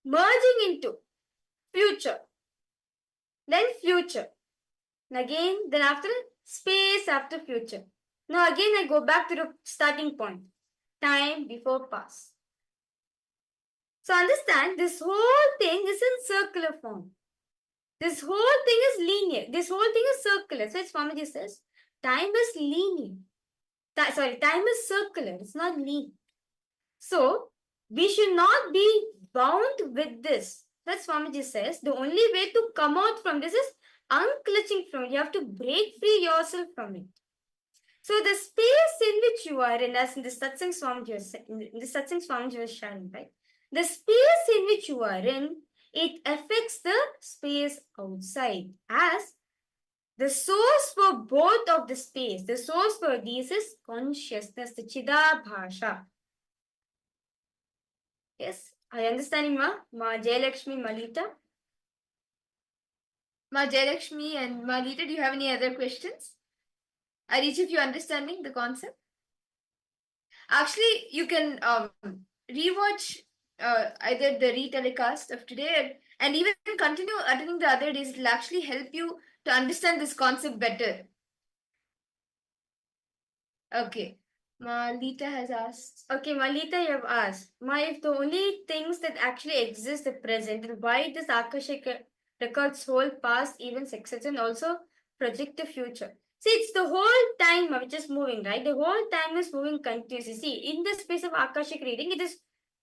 merging into future. Then future. And again, then after space after future. Now again I go back to the starting point. Time before past. So understand, this whole thing is in circular form. This whole thing is linear. This whole thing is circular. So Swamiji says, time is linear. Time is circular. It's not linear. So we should not be bound with this. That's Swamiji says. The only way to come out from this is unclutching from it. You have to break free yourself from it. So the space in which you are in, as in the satsang Swamiji was sharing, right? The space in which you are in, it affects the space outside. As the source for both of the space, the source for these is consciousness, the Chidabhasha. Yes, are you understanding, Ma Jayalakshmi, Malita? Ma Jayalakshmi and Malita, do you have any other questions? Are each of you understanding the concept? Actually, you can rewatch either the retelecast of today and even continue attending the other days. It will actually help you to understand this concept better. Okay. Malita has asked. Okay, Malita, you have asked, if the only things that actually exist at present, then why does Akashic records hold past events, etc., and also project the future? See, it's the whole time which is moving, right? The whole time is moving continuously. See, in the space of Akashic reading, it is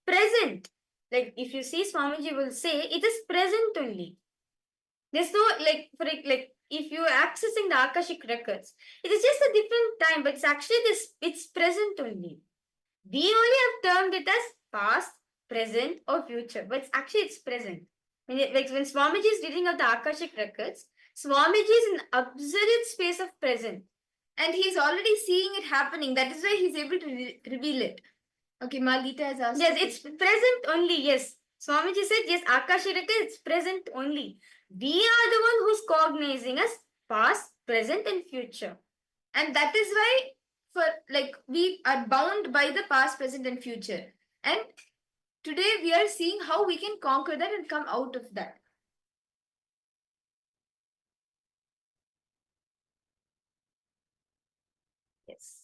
present. Like, if you see, Swamiji will say, it is present only. There's no, if you're accessing the Akashic records, it is just a different time, but it's actually it's present only. We only have termed it as past, present, or future, but it's present. When Swamiji is reading out the Akashic records, Swamiji is in absolute space of present. And he's already seeing it happening. That is why he's able to reveal it. Okay, Malita has asked. Yes, it's present only. Yes. Swamiji said, yes, Akashic records, it's present only. We are the one who's cognizing as past, present, and future. And that is why we are bound by the past, present, and future. And today we are seeing how we can conquer that and come out of that. Yes.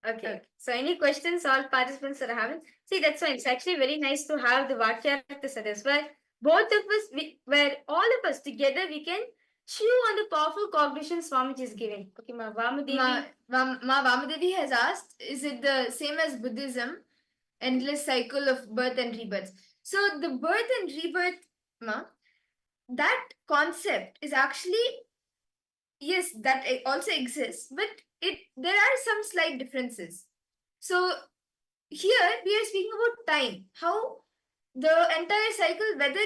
Okay. So any questions all participants are having? See, that's why it's actually very nice to have the Vakyartha Sadas where both of us, where all of us together, we can chew on the powerful cognition Swamiji is giving. Okay, Ma Vamadevi. Ma Vamadevi has asked, is it the same as Buddhism? Endless cycle of birth and rebirth. So the birth and rebirth, that concept is actually, yes, that also exists, but there are some slight differences. So here we are speaking about time, how the entire cycle, whether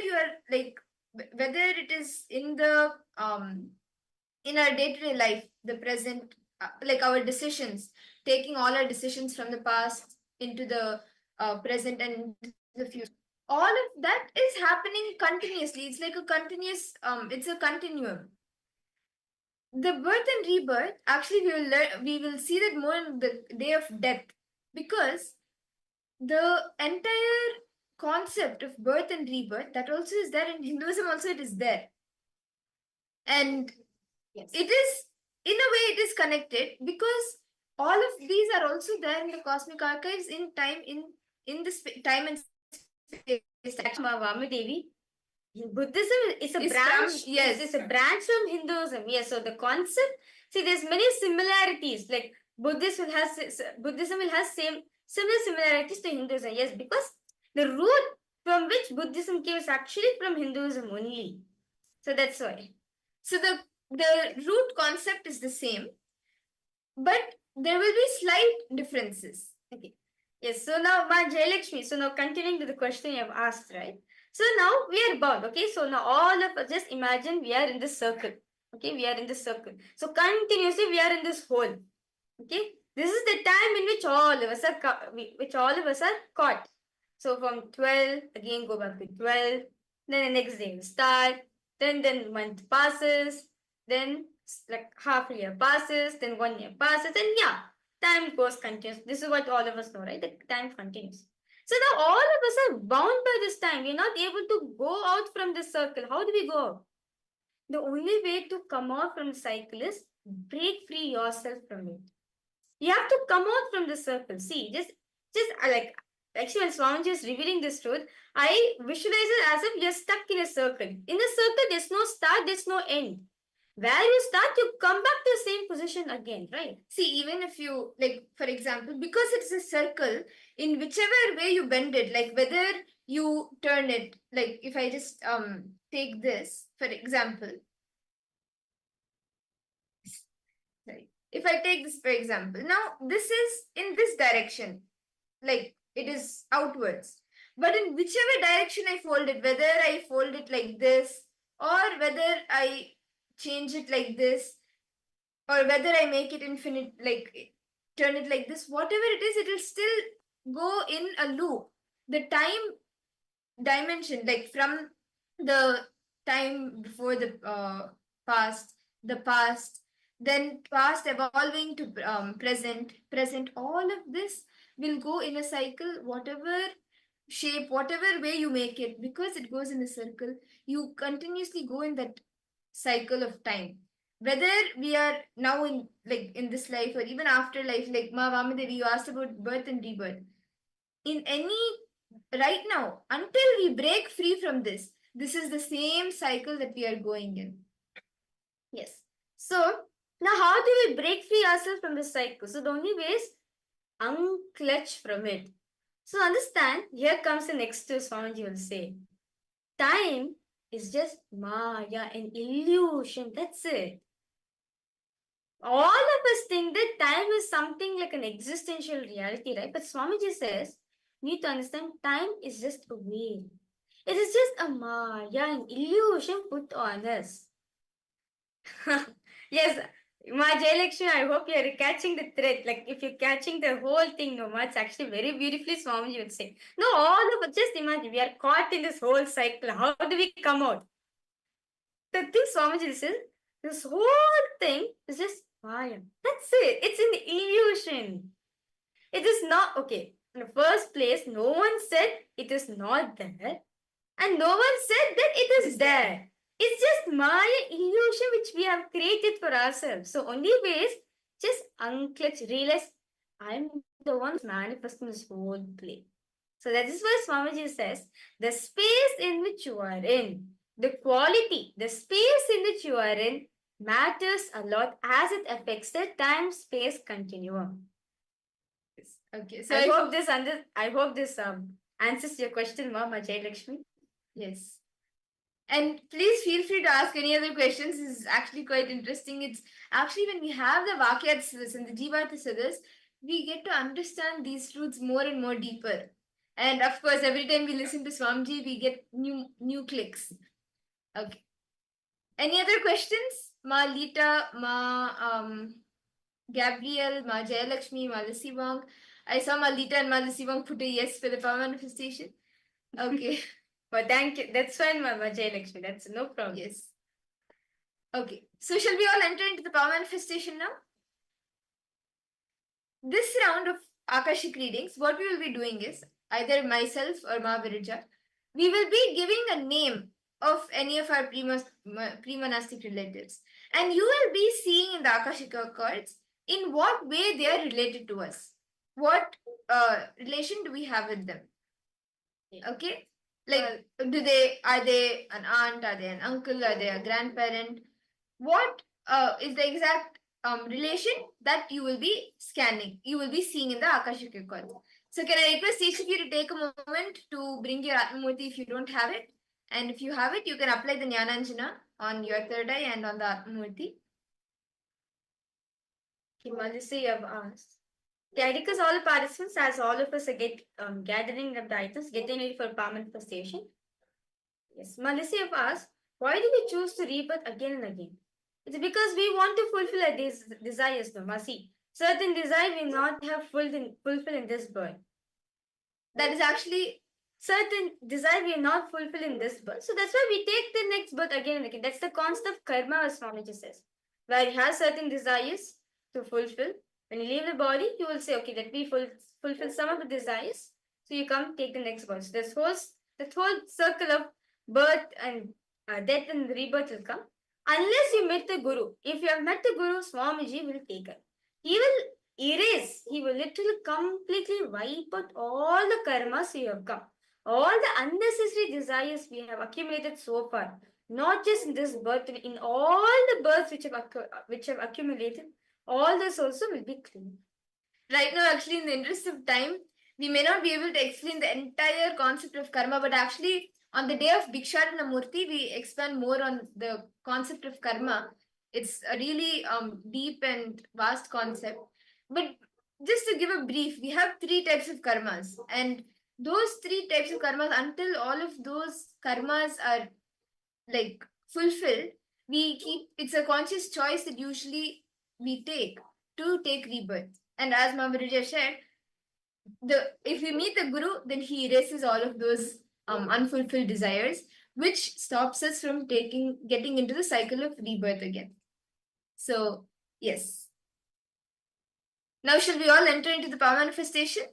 it is in the in our day-to-day life, the present, like our decisions, taking all our decisions from the past into the present and the future, all of that is happening continuously. It's like a continuous it's a continuum. The birth and rebirth, actually we will see that more in the day of death, because the entire concept of birth and rebirth, that also is there in Hinduism. Also it is there, and yes, it is, in a way, it is connected, because all of these are also there in the cosmic archives in time, in this time and space. Vamadevi, Buddhism is a branch. Yes, it's a branch from Hinduism. Yes, so the concept. See, there's many similarities. Like Buddhism will have similar similarities to Hinduism. Yes, because the root from which Buddhism came is actually from Hinduism only. So that's why. So the root concept is the same, but there will be slight differences. Okay. Yes. So now, Jayalakshmi. So now, continuing to the question you have asked, right? So now we are bound. Okay. So now all of us, just imagine we are in this circle. Okay, we are in this circle. So continuously we are in this hole. Okay. This is the time in which all of us are caught. So from 12, again go back to 12. Then the next day will start. Then month passes. Then like half a year passes. Then 1 year passes. And yeah, time goes continuous. This is what all of us know, right? The time continues. So now all of us are bound by this time. We're not able to go out from this circle. How do we go out? The only way to come out from the cycle is break free yourself from it. You have to come out from the circle. See, just actually when Swamiji is revealing this truth, I visualize it as if you're stuck in a circle. In a circle, there's no start, there's no end. Where you start, you come back to the same position again, right? See, even if you, for example, because it's a circle, in whichever way you bend it, like whether you turn it, like if I just take this, for example. Sorry. If I take this, for example, now this is in this direction, like it is outwards. But in whichever direction I fold it, whether I fold it like this, or whether I change it like this, or whether I make it infinite, like turn it like this, whatever it is, it will still go in a loop. The time dimension, like from the time before the past, then past evolving to present, all of this will go in a cycle, whatever shape, whatever way you make it, because it goes in a circle, you continuously go in that cycle of time. Whether we are now in this life or even after life, like Ma Vamadevi, you asked about birth and rebirth. In any right now, until we break free from this is the same cycle that we are going in. Yes. So now how do we break free ourselves from this cycle? So the only way is unclutch from it. So understand, here comes the next Swamiji will say. Time is just Maya, an illusion. That's it. All of us think that time is something like an existential reality, right? But Swamiji says, you need to understand time is just a veil. It is just a Maya, an illusion put on us. Yes, Ma Jayalakshmi, I hope you are catching the thread. Like if you're catching the whole thing, no, it's actually very beautifully Swamiji would say. No, all of us, just imagine, we are caught in this whole cycle. How do we come out? The thing Swamiji says, this whole thing is just Maya. That's it. It's an illusion. It is not, okay, in the first place, no one said it is not there. And no one said that it is there. It's just Maya illusion which we have created for ourselves. So only way is just unclutch, realize I'm the one who's manifesting this whole play. So that is why Swamiji says, the space in which you are in, the quality, the space in which you are in matters a lot as it affects the time-space continuum. Okay, so I hope this answers your question, Mama Jayalakshmi. Yes. And please feel free to ask any other questions. This is actually quite interesting. It's actually when we have the Vakyas and the Jivartha, we get to understand these truths more and more deeper. And of course, every time we listen to Swamiji, we get new clicks. Okay. Any other questions? Ma Lita, Ma Gabriel, Ma Jayalakshmi, Ma Lisivang. I saw Ma Lita and Ma Lisivang put a yes for the power manifestation. Okay. But thank you. That's fine, Mama Jayalakshmi. That's no problem. Yes. Okay. So shall we all enter into the power manifestation now? This round of Akashic readings, what we will be doing is, either myself or Ma Virija, we will be giving a name of any of our pre-monastic relatives. And you will be seeing in the Akashic cards in what way they are related to us. What relation do we have with them? Okay? Like, are they an aunt? Are they an uncle? Are they a grandparent? What is the exact relation that you will be scanning, you will be seeing in the Akashic records? So can I request each of you to take a moment to bring your Atmamurti if you don't have it? And if you have it, you can apply the Jnananjana on your third eye and on the Atmamurti. Malisi, you have asked. Yeah, because all the participants, as all of us are gathering up the items, getting ready for power manifestation. Yes, Malisi, you have asked, why do we choose to rebirth again and again? It's because we want to fulfill our desires, no, Masi. Certain desire we not have fulfilled in this birth. That is actually certain desire we are not fulfilled in this birth. So that's why we take the next birth again and again. That's the concept of karma, as Swamiji says. Where you have certain desires to fulfill. When you leave the body, you will say, okay, let me fulfill some of the desires. So you come take the next birth. So that whole circle of birth and death and rebirth will come. Unless you met the Guru. If you have met the Guru, Swamiji will take it. He will erase. He will literally completely wipe out all the karmas you have come. All the unnecessary desires we have accumulated so far. Not just in this birth, in all the births which have accumulated, all this also will be clean. Right now, actually, in the interest of time, we may not be able to explain the entire concept of karma, but actually, on the day of Bhiksharana Murti, we expand more on the concept of karma. It's a really deep and vast concept. But just to give a brief, we have 3 types of karmas. And those 3 types of karmas, until all of those karmas are like fulfilled, it's a conscious choice that usually we take to take rebirth. And as Maharija said, if we meet the Guru, then he erases all of those unfulfilled desires, which stops us from getting into the cycle of rebirth again. So, yes. Now, shall we all enter into the power manifestation?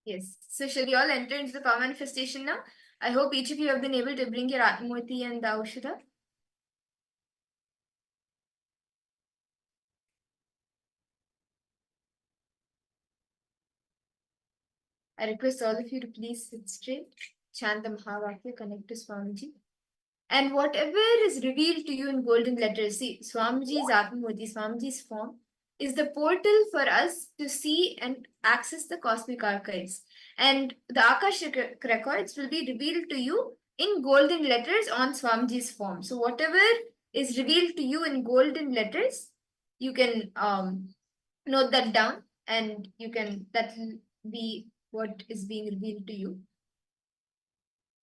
Yes. So shall we all enter into the power manifestation now? I hope each of you have been able to bring your Atmurti and the Aushadha. I request all of you to please sit straight, chant the Mahavakya, connect to Swamiji. And whatever is revealed to you in golden letters, see, Swamiji's Atmamurti, Swamiji's form, is the portal for us to see and access the cosmic archives. And the Akashic records will be revealed to you in golden letters on Swamiji's form. So whatever is revealed to you in golden letters, you can note that down, and that will be what is being revealed to you.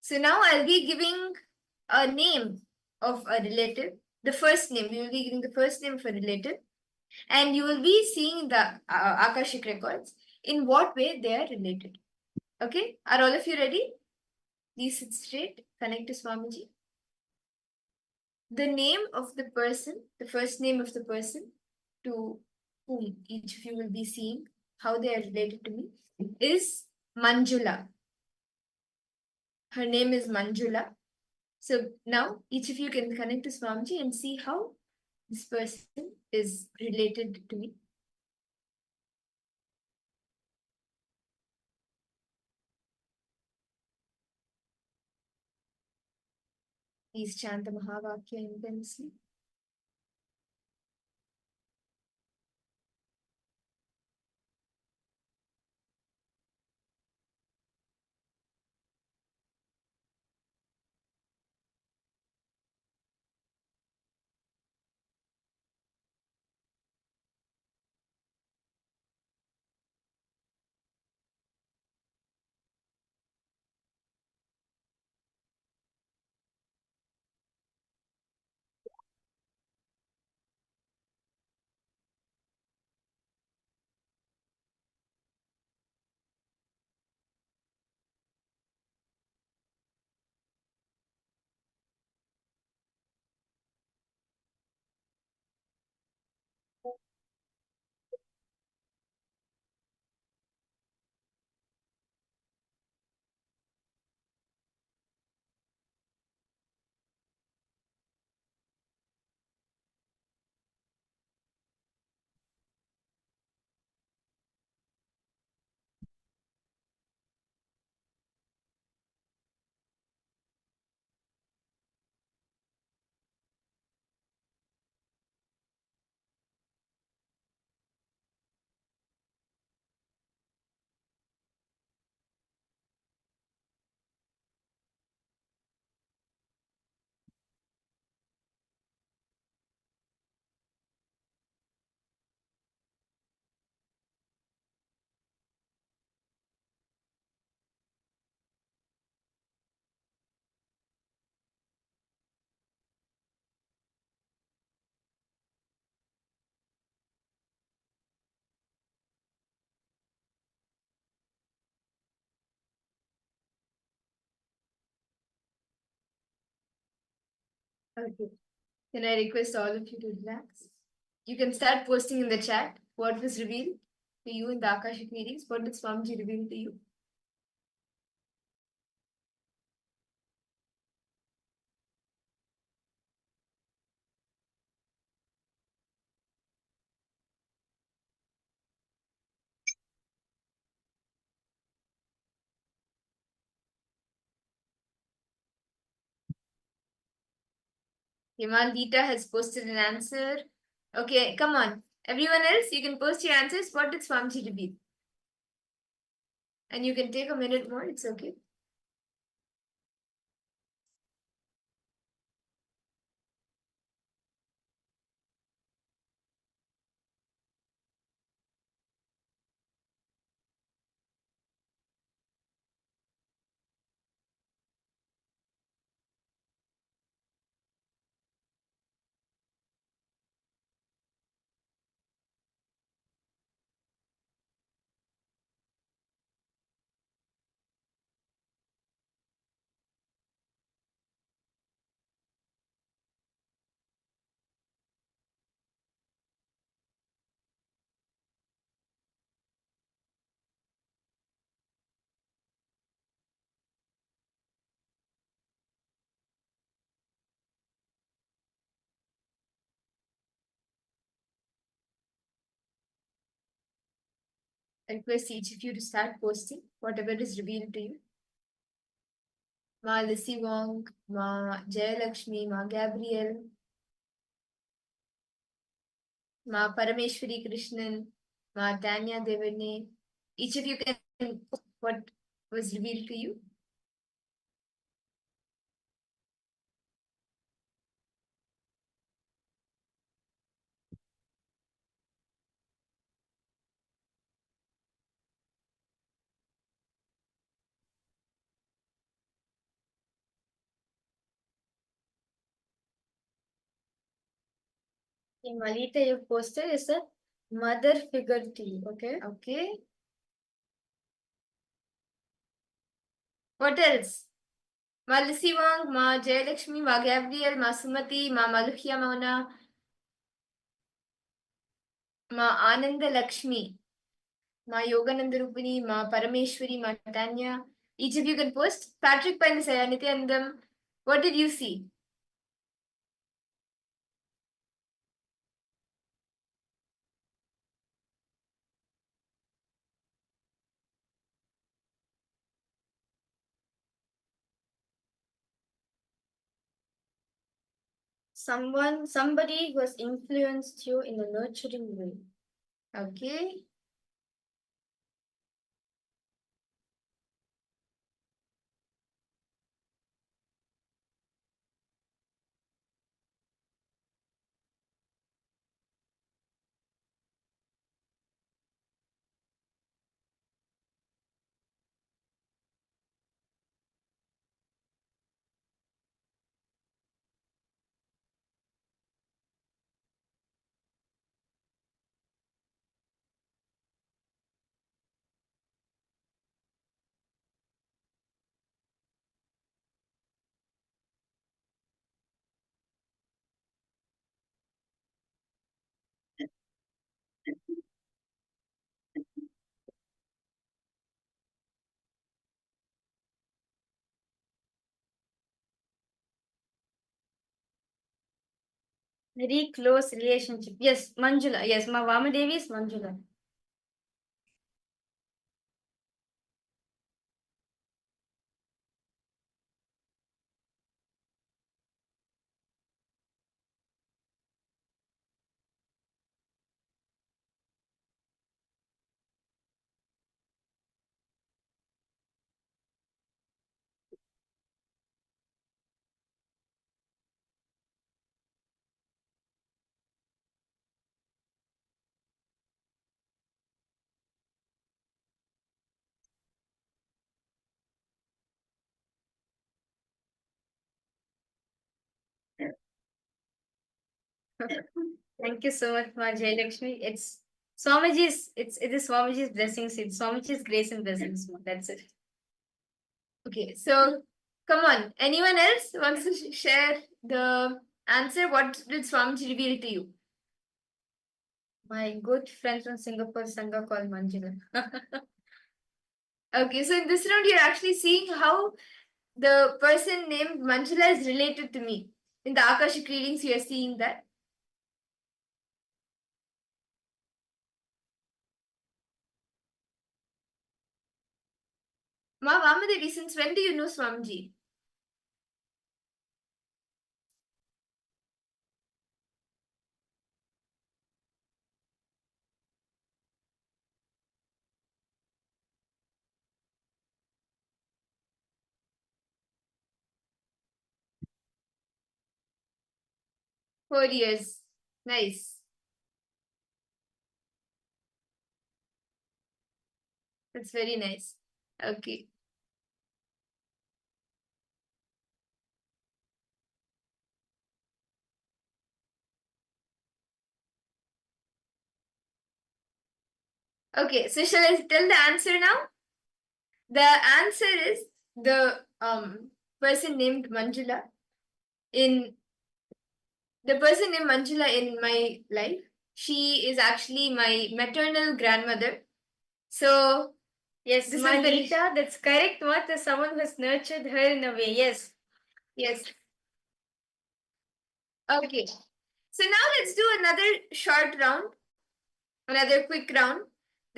So now I'll be giving a name of a relative. The first name, we will be giving the first name of a relative, and you will be seeing the Akashic records in what way they are related. Okay, are all of you ready? Please sit straight, connect to Swamiji. The name of the person, the first name of the person to whom each of you will be seeing how they are related to me is Manjula. Her name is Manjula. So now each of you can connect to Swamiji and see how this person is related to me. Please chant the Mahavakya intensely. Okay. Can I request all of you to relax? You can start posting in the chat what was revealed to you in the Akashic meetings. What did Swamiji reveal to you? Himandita has posted an answer. Okay, come on. Everyone else, you can post your answers. What did Swamiji reveal? And you can take a minute more, it's okay. I request each of you to start posting whatever is revealed to you. Ma Lissy Wong, Ma Jayalakshmi, Ma Gabriel, Ma Parameshwari Krishnan, Ma Tanya Devane. Each of you can put what was revealed to you. In Malita, you posted is a mother figure to you. Okay. Okay. What else? Ma Lissy Wong, Ma Jayalakshmi, Ma Gabriel, Ma Sumati, Ma Malukhya Mauna, Ma Ananda Lakshmi, Ma Yogananda Rupini, Ma Parameshwari, Ma Tanya. Each of you can post. Patrick Panisaya, Nithyanandam, what did you see? Somebody who has influenced you in a nurturing way. Okay. Very close relationship. Yes, Manjula. Yes, Ma Vamadevi is Manjula. Thank you so much, Ma Jayalakshmi. It's Swamiji's, it is Swamiji's blessings, it's Swamiji's grace and blessings. That's it. Okay, so come on. Anyone else wants to share the answer? What did Swamiji reveal to you? My good friend from Singapore, Sangha called Manjula. Okay, so in this round, you're actually seeing how the person named Manjula is related to me. In the Akashic readings, you're seeing that. Ma Vamadevi, since when do you know Swamiji? Four years. Nice. That's very nice. Okay. Okay, so shall I tell the answer now? The answer is the person named Manjula. The person named Manjula in my life, she is actually my maternal grandmother. So Yes, this is Malita, that's correct. What is someone who has nurtured her in a way? Yes. yes. Okay. So now let's do another short round, another quick round.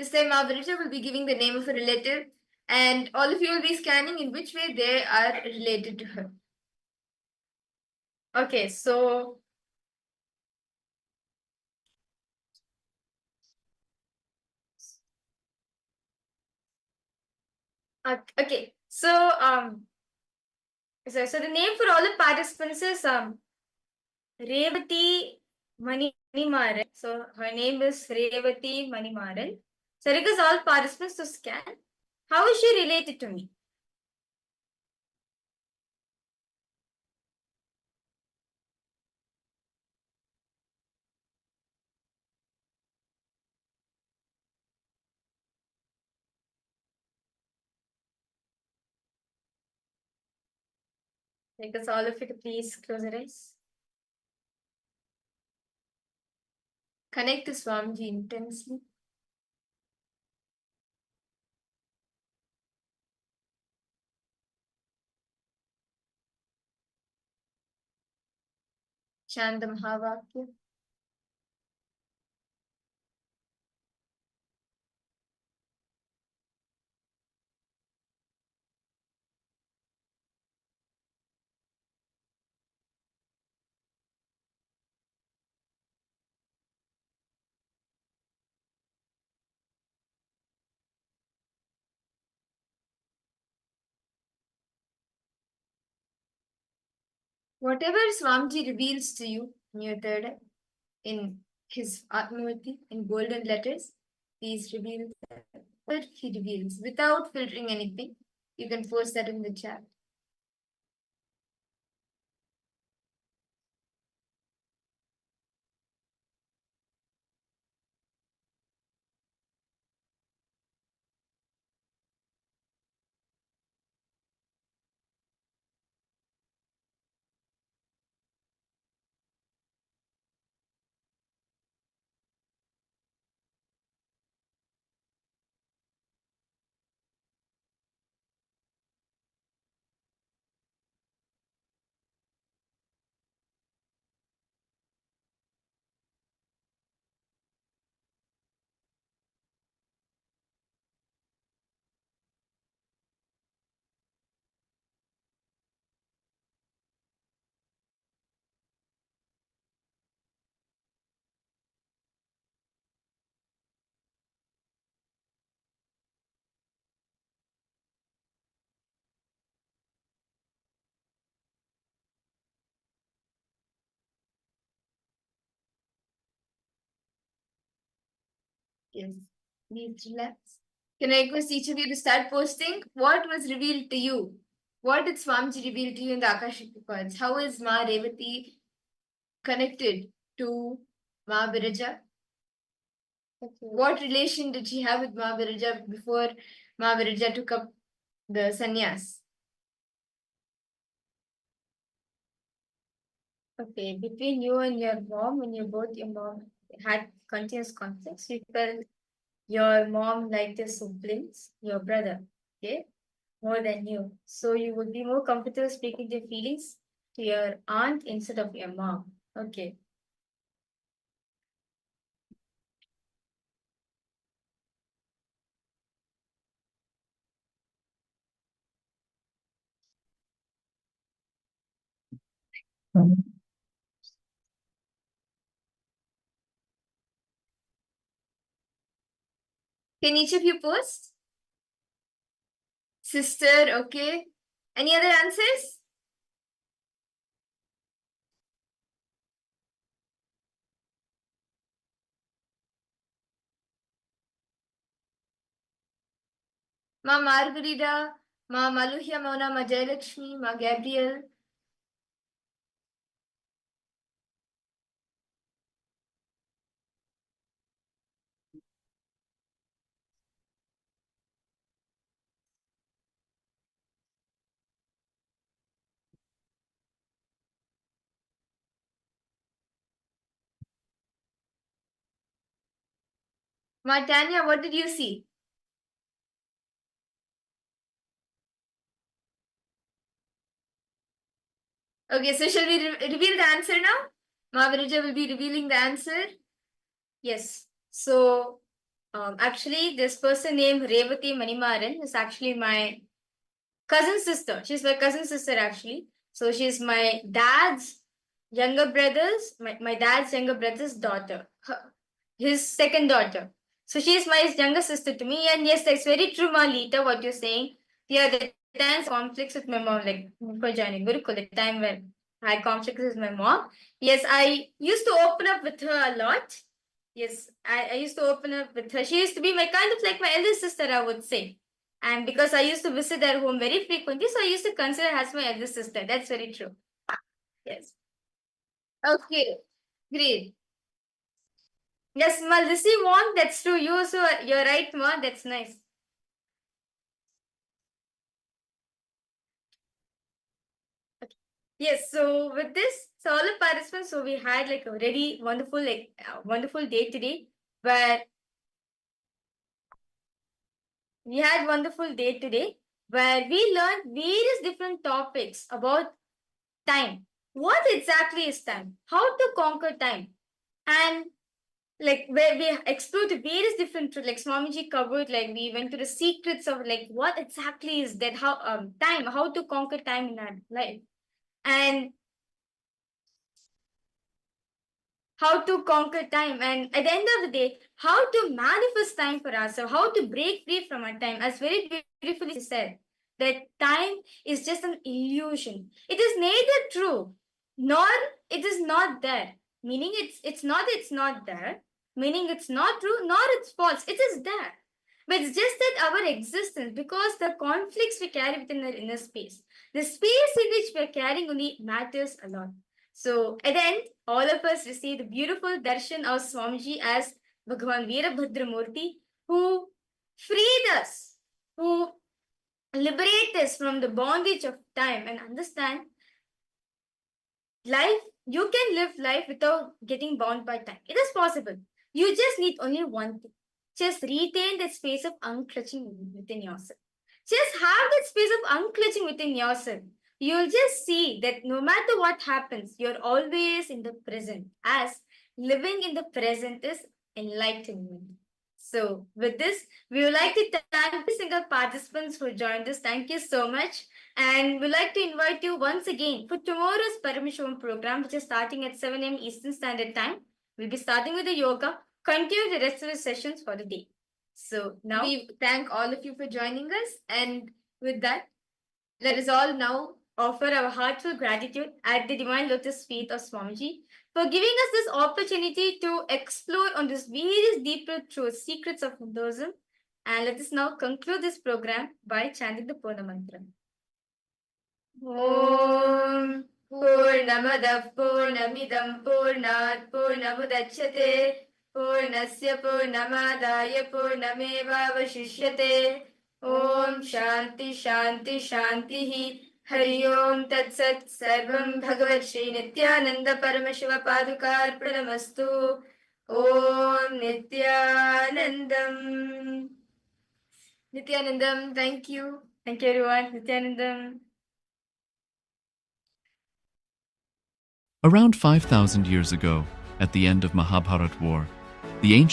This time Mahaviraja will be giving the name of a relative, and all of you will be scanning in which way they are related to her. Okay, so okay, so the name for all the participants is Revati Manimaran. So her name is Revati Manimaran. So request all participants to scan. How is she related to me? Request all of you to please close your eyes. Connect to Swamiji intensely. Chant the Mahavakya. Whatever Swamiji reveals to you in your third eye, in his Atmavati, in golden letters, please reveal what he reveals without filtering anything. You can post that in the chat. Yes, please relax. Can I request each of you to start posting what was revealed to you? What did Swamiji reveal to you in the Akashic records? How is Ma Revati connected to Ma Biraja? What relation did she have with Ma Biraja before Ma Biraja took up the sannyas? Okay, between you and your mom, when you both your mom had continuous conflicts, you felt your mom liked your siblings, your brother, okay, more than you. So you would be more comfortable speaking your feelings to your aunt instead of your mom. Okay. Can each of you post? Sister, okay. Any other answers? Ma Margarita, Ma Maluhya Mona, Ma Jayalakshmi, Ma Gabriel. Ma Tanya, what did you see? Okay, so shall we reveal the answer now? Ma Virija will be revealing the answer. Yes. So Actually, this person named Revati Manimaran is actually my cousin sister. She's my cousin sister, actually. So she's my dad's younger brother's, my dad's younger brother's daughter, his second daughter. So she's my younger sister to me. And yes, that's very true, Malita, what you're saying. Yeah, the times conflicts with my mom, like for joining Gurukul, the time when I had conflicts with my mom. Yes, I used to open up with her a lot. Yes, I used to open up with her. She used to be my kind of like my elder sister, I would say. And because I used to visit their home very frequently, so I used to consider her as my elder sister. That's very true. Yes. Okay, great. Yes, Malisi won. That's true. You also, you're right, Ma. That's nice. Okay. Yes. So with this, so all the participants, so we had like a really wonderful, wonderful day today, where we had wonderful day today, where we learned various different topics about time. What exactly is time? How to conquer time? And like where we explored various different truths, like Swamiji covered, like we went to the secrets of like what exactly is that, how time, how to conquer time in our life, and how to conquer time, and at the end of the day, how to manifest time for ourselves, how to break free from our time, as very beautifully said, that time is just an illusion. It is neither true nor it is not there. Meaning it's not there. Meaning it's not true nor it's false. It is there. But it's just that our existence, because the conflicts we carry within our inner space, the space in which we are carrying only matters a lot. So at the end, all of us received the beautiful darshan of Swamiji as Bhagavan Veerabhadramurti, who freed us, who liberate us from the bondage of time and understand life. You can live life without getting bound by time. It is possible. You just need only one thing. Just retain that space of unclutching within yourself. Just have that space of unclutching within yourself. You'll just see that no matter what happens, you're always in the present, as living in the present is enlightenment. So with this, we would like to thank every single participants who joined us. Thank you so much. And we'd like to invite you once again for tomorrow's Paramashivoham program, which is starting at 7 a.m. Eastern Standard Time. We'll be starting with the yoga, continue the rest of the sessions for the day. So now We thank all of you for joining us, and with that, let us all now offer our heartfelt gratitude at the divine lotus feet of Swamiji for giving us this opportunity to explore on this various deeper truths, secrets of Hinduism. And let us now conclude this program by chanting the Purna Mantra. Om Purnamadav Purnamidam Purnat Purnamudachyate Purnasya Purnamadaya Purnamevavashishyate Om Shanti Shanti Shanti Hari Om Tat Sat Sarvam Bhagavat Shri Nithyananda Paramashiva Padukarpranamastu Om Nithyanandam. Nithyanandam, thank you. Thank you everyone. Nithyanandam. Around 5,000 years ago, at the end of Mahabharat War, the ancient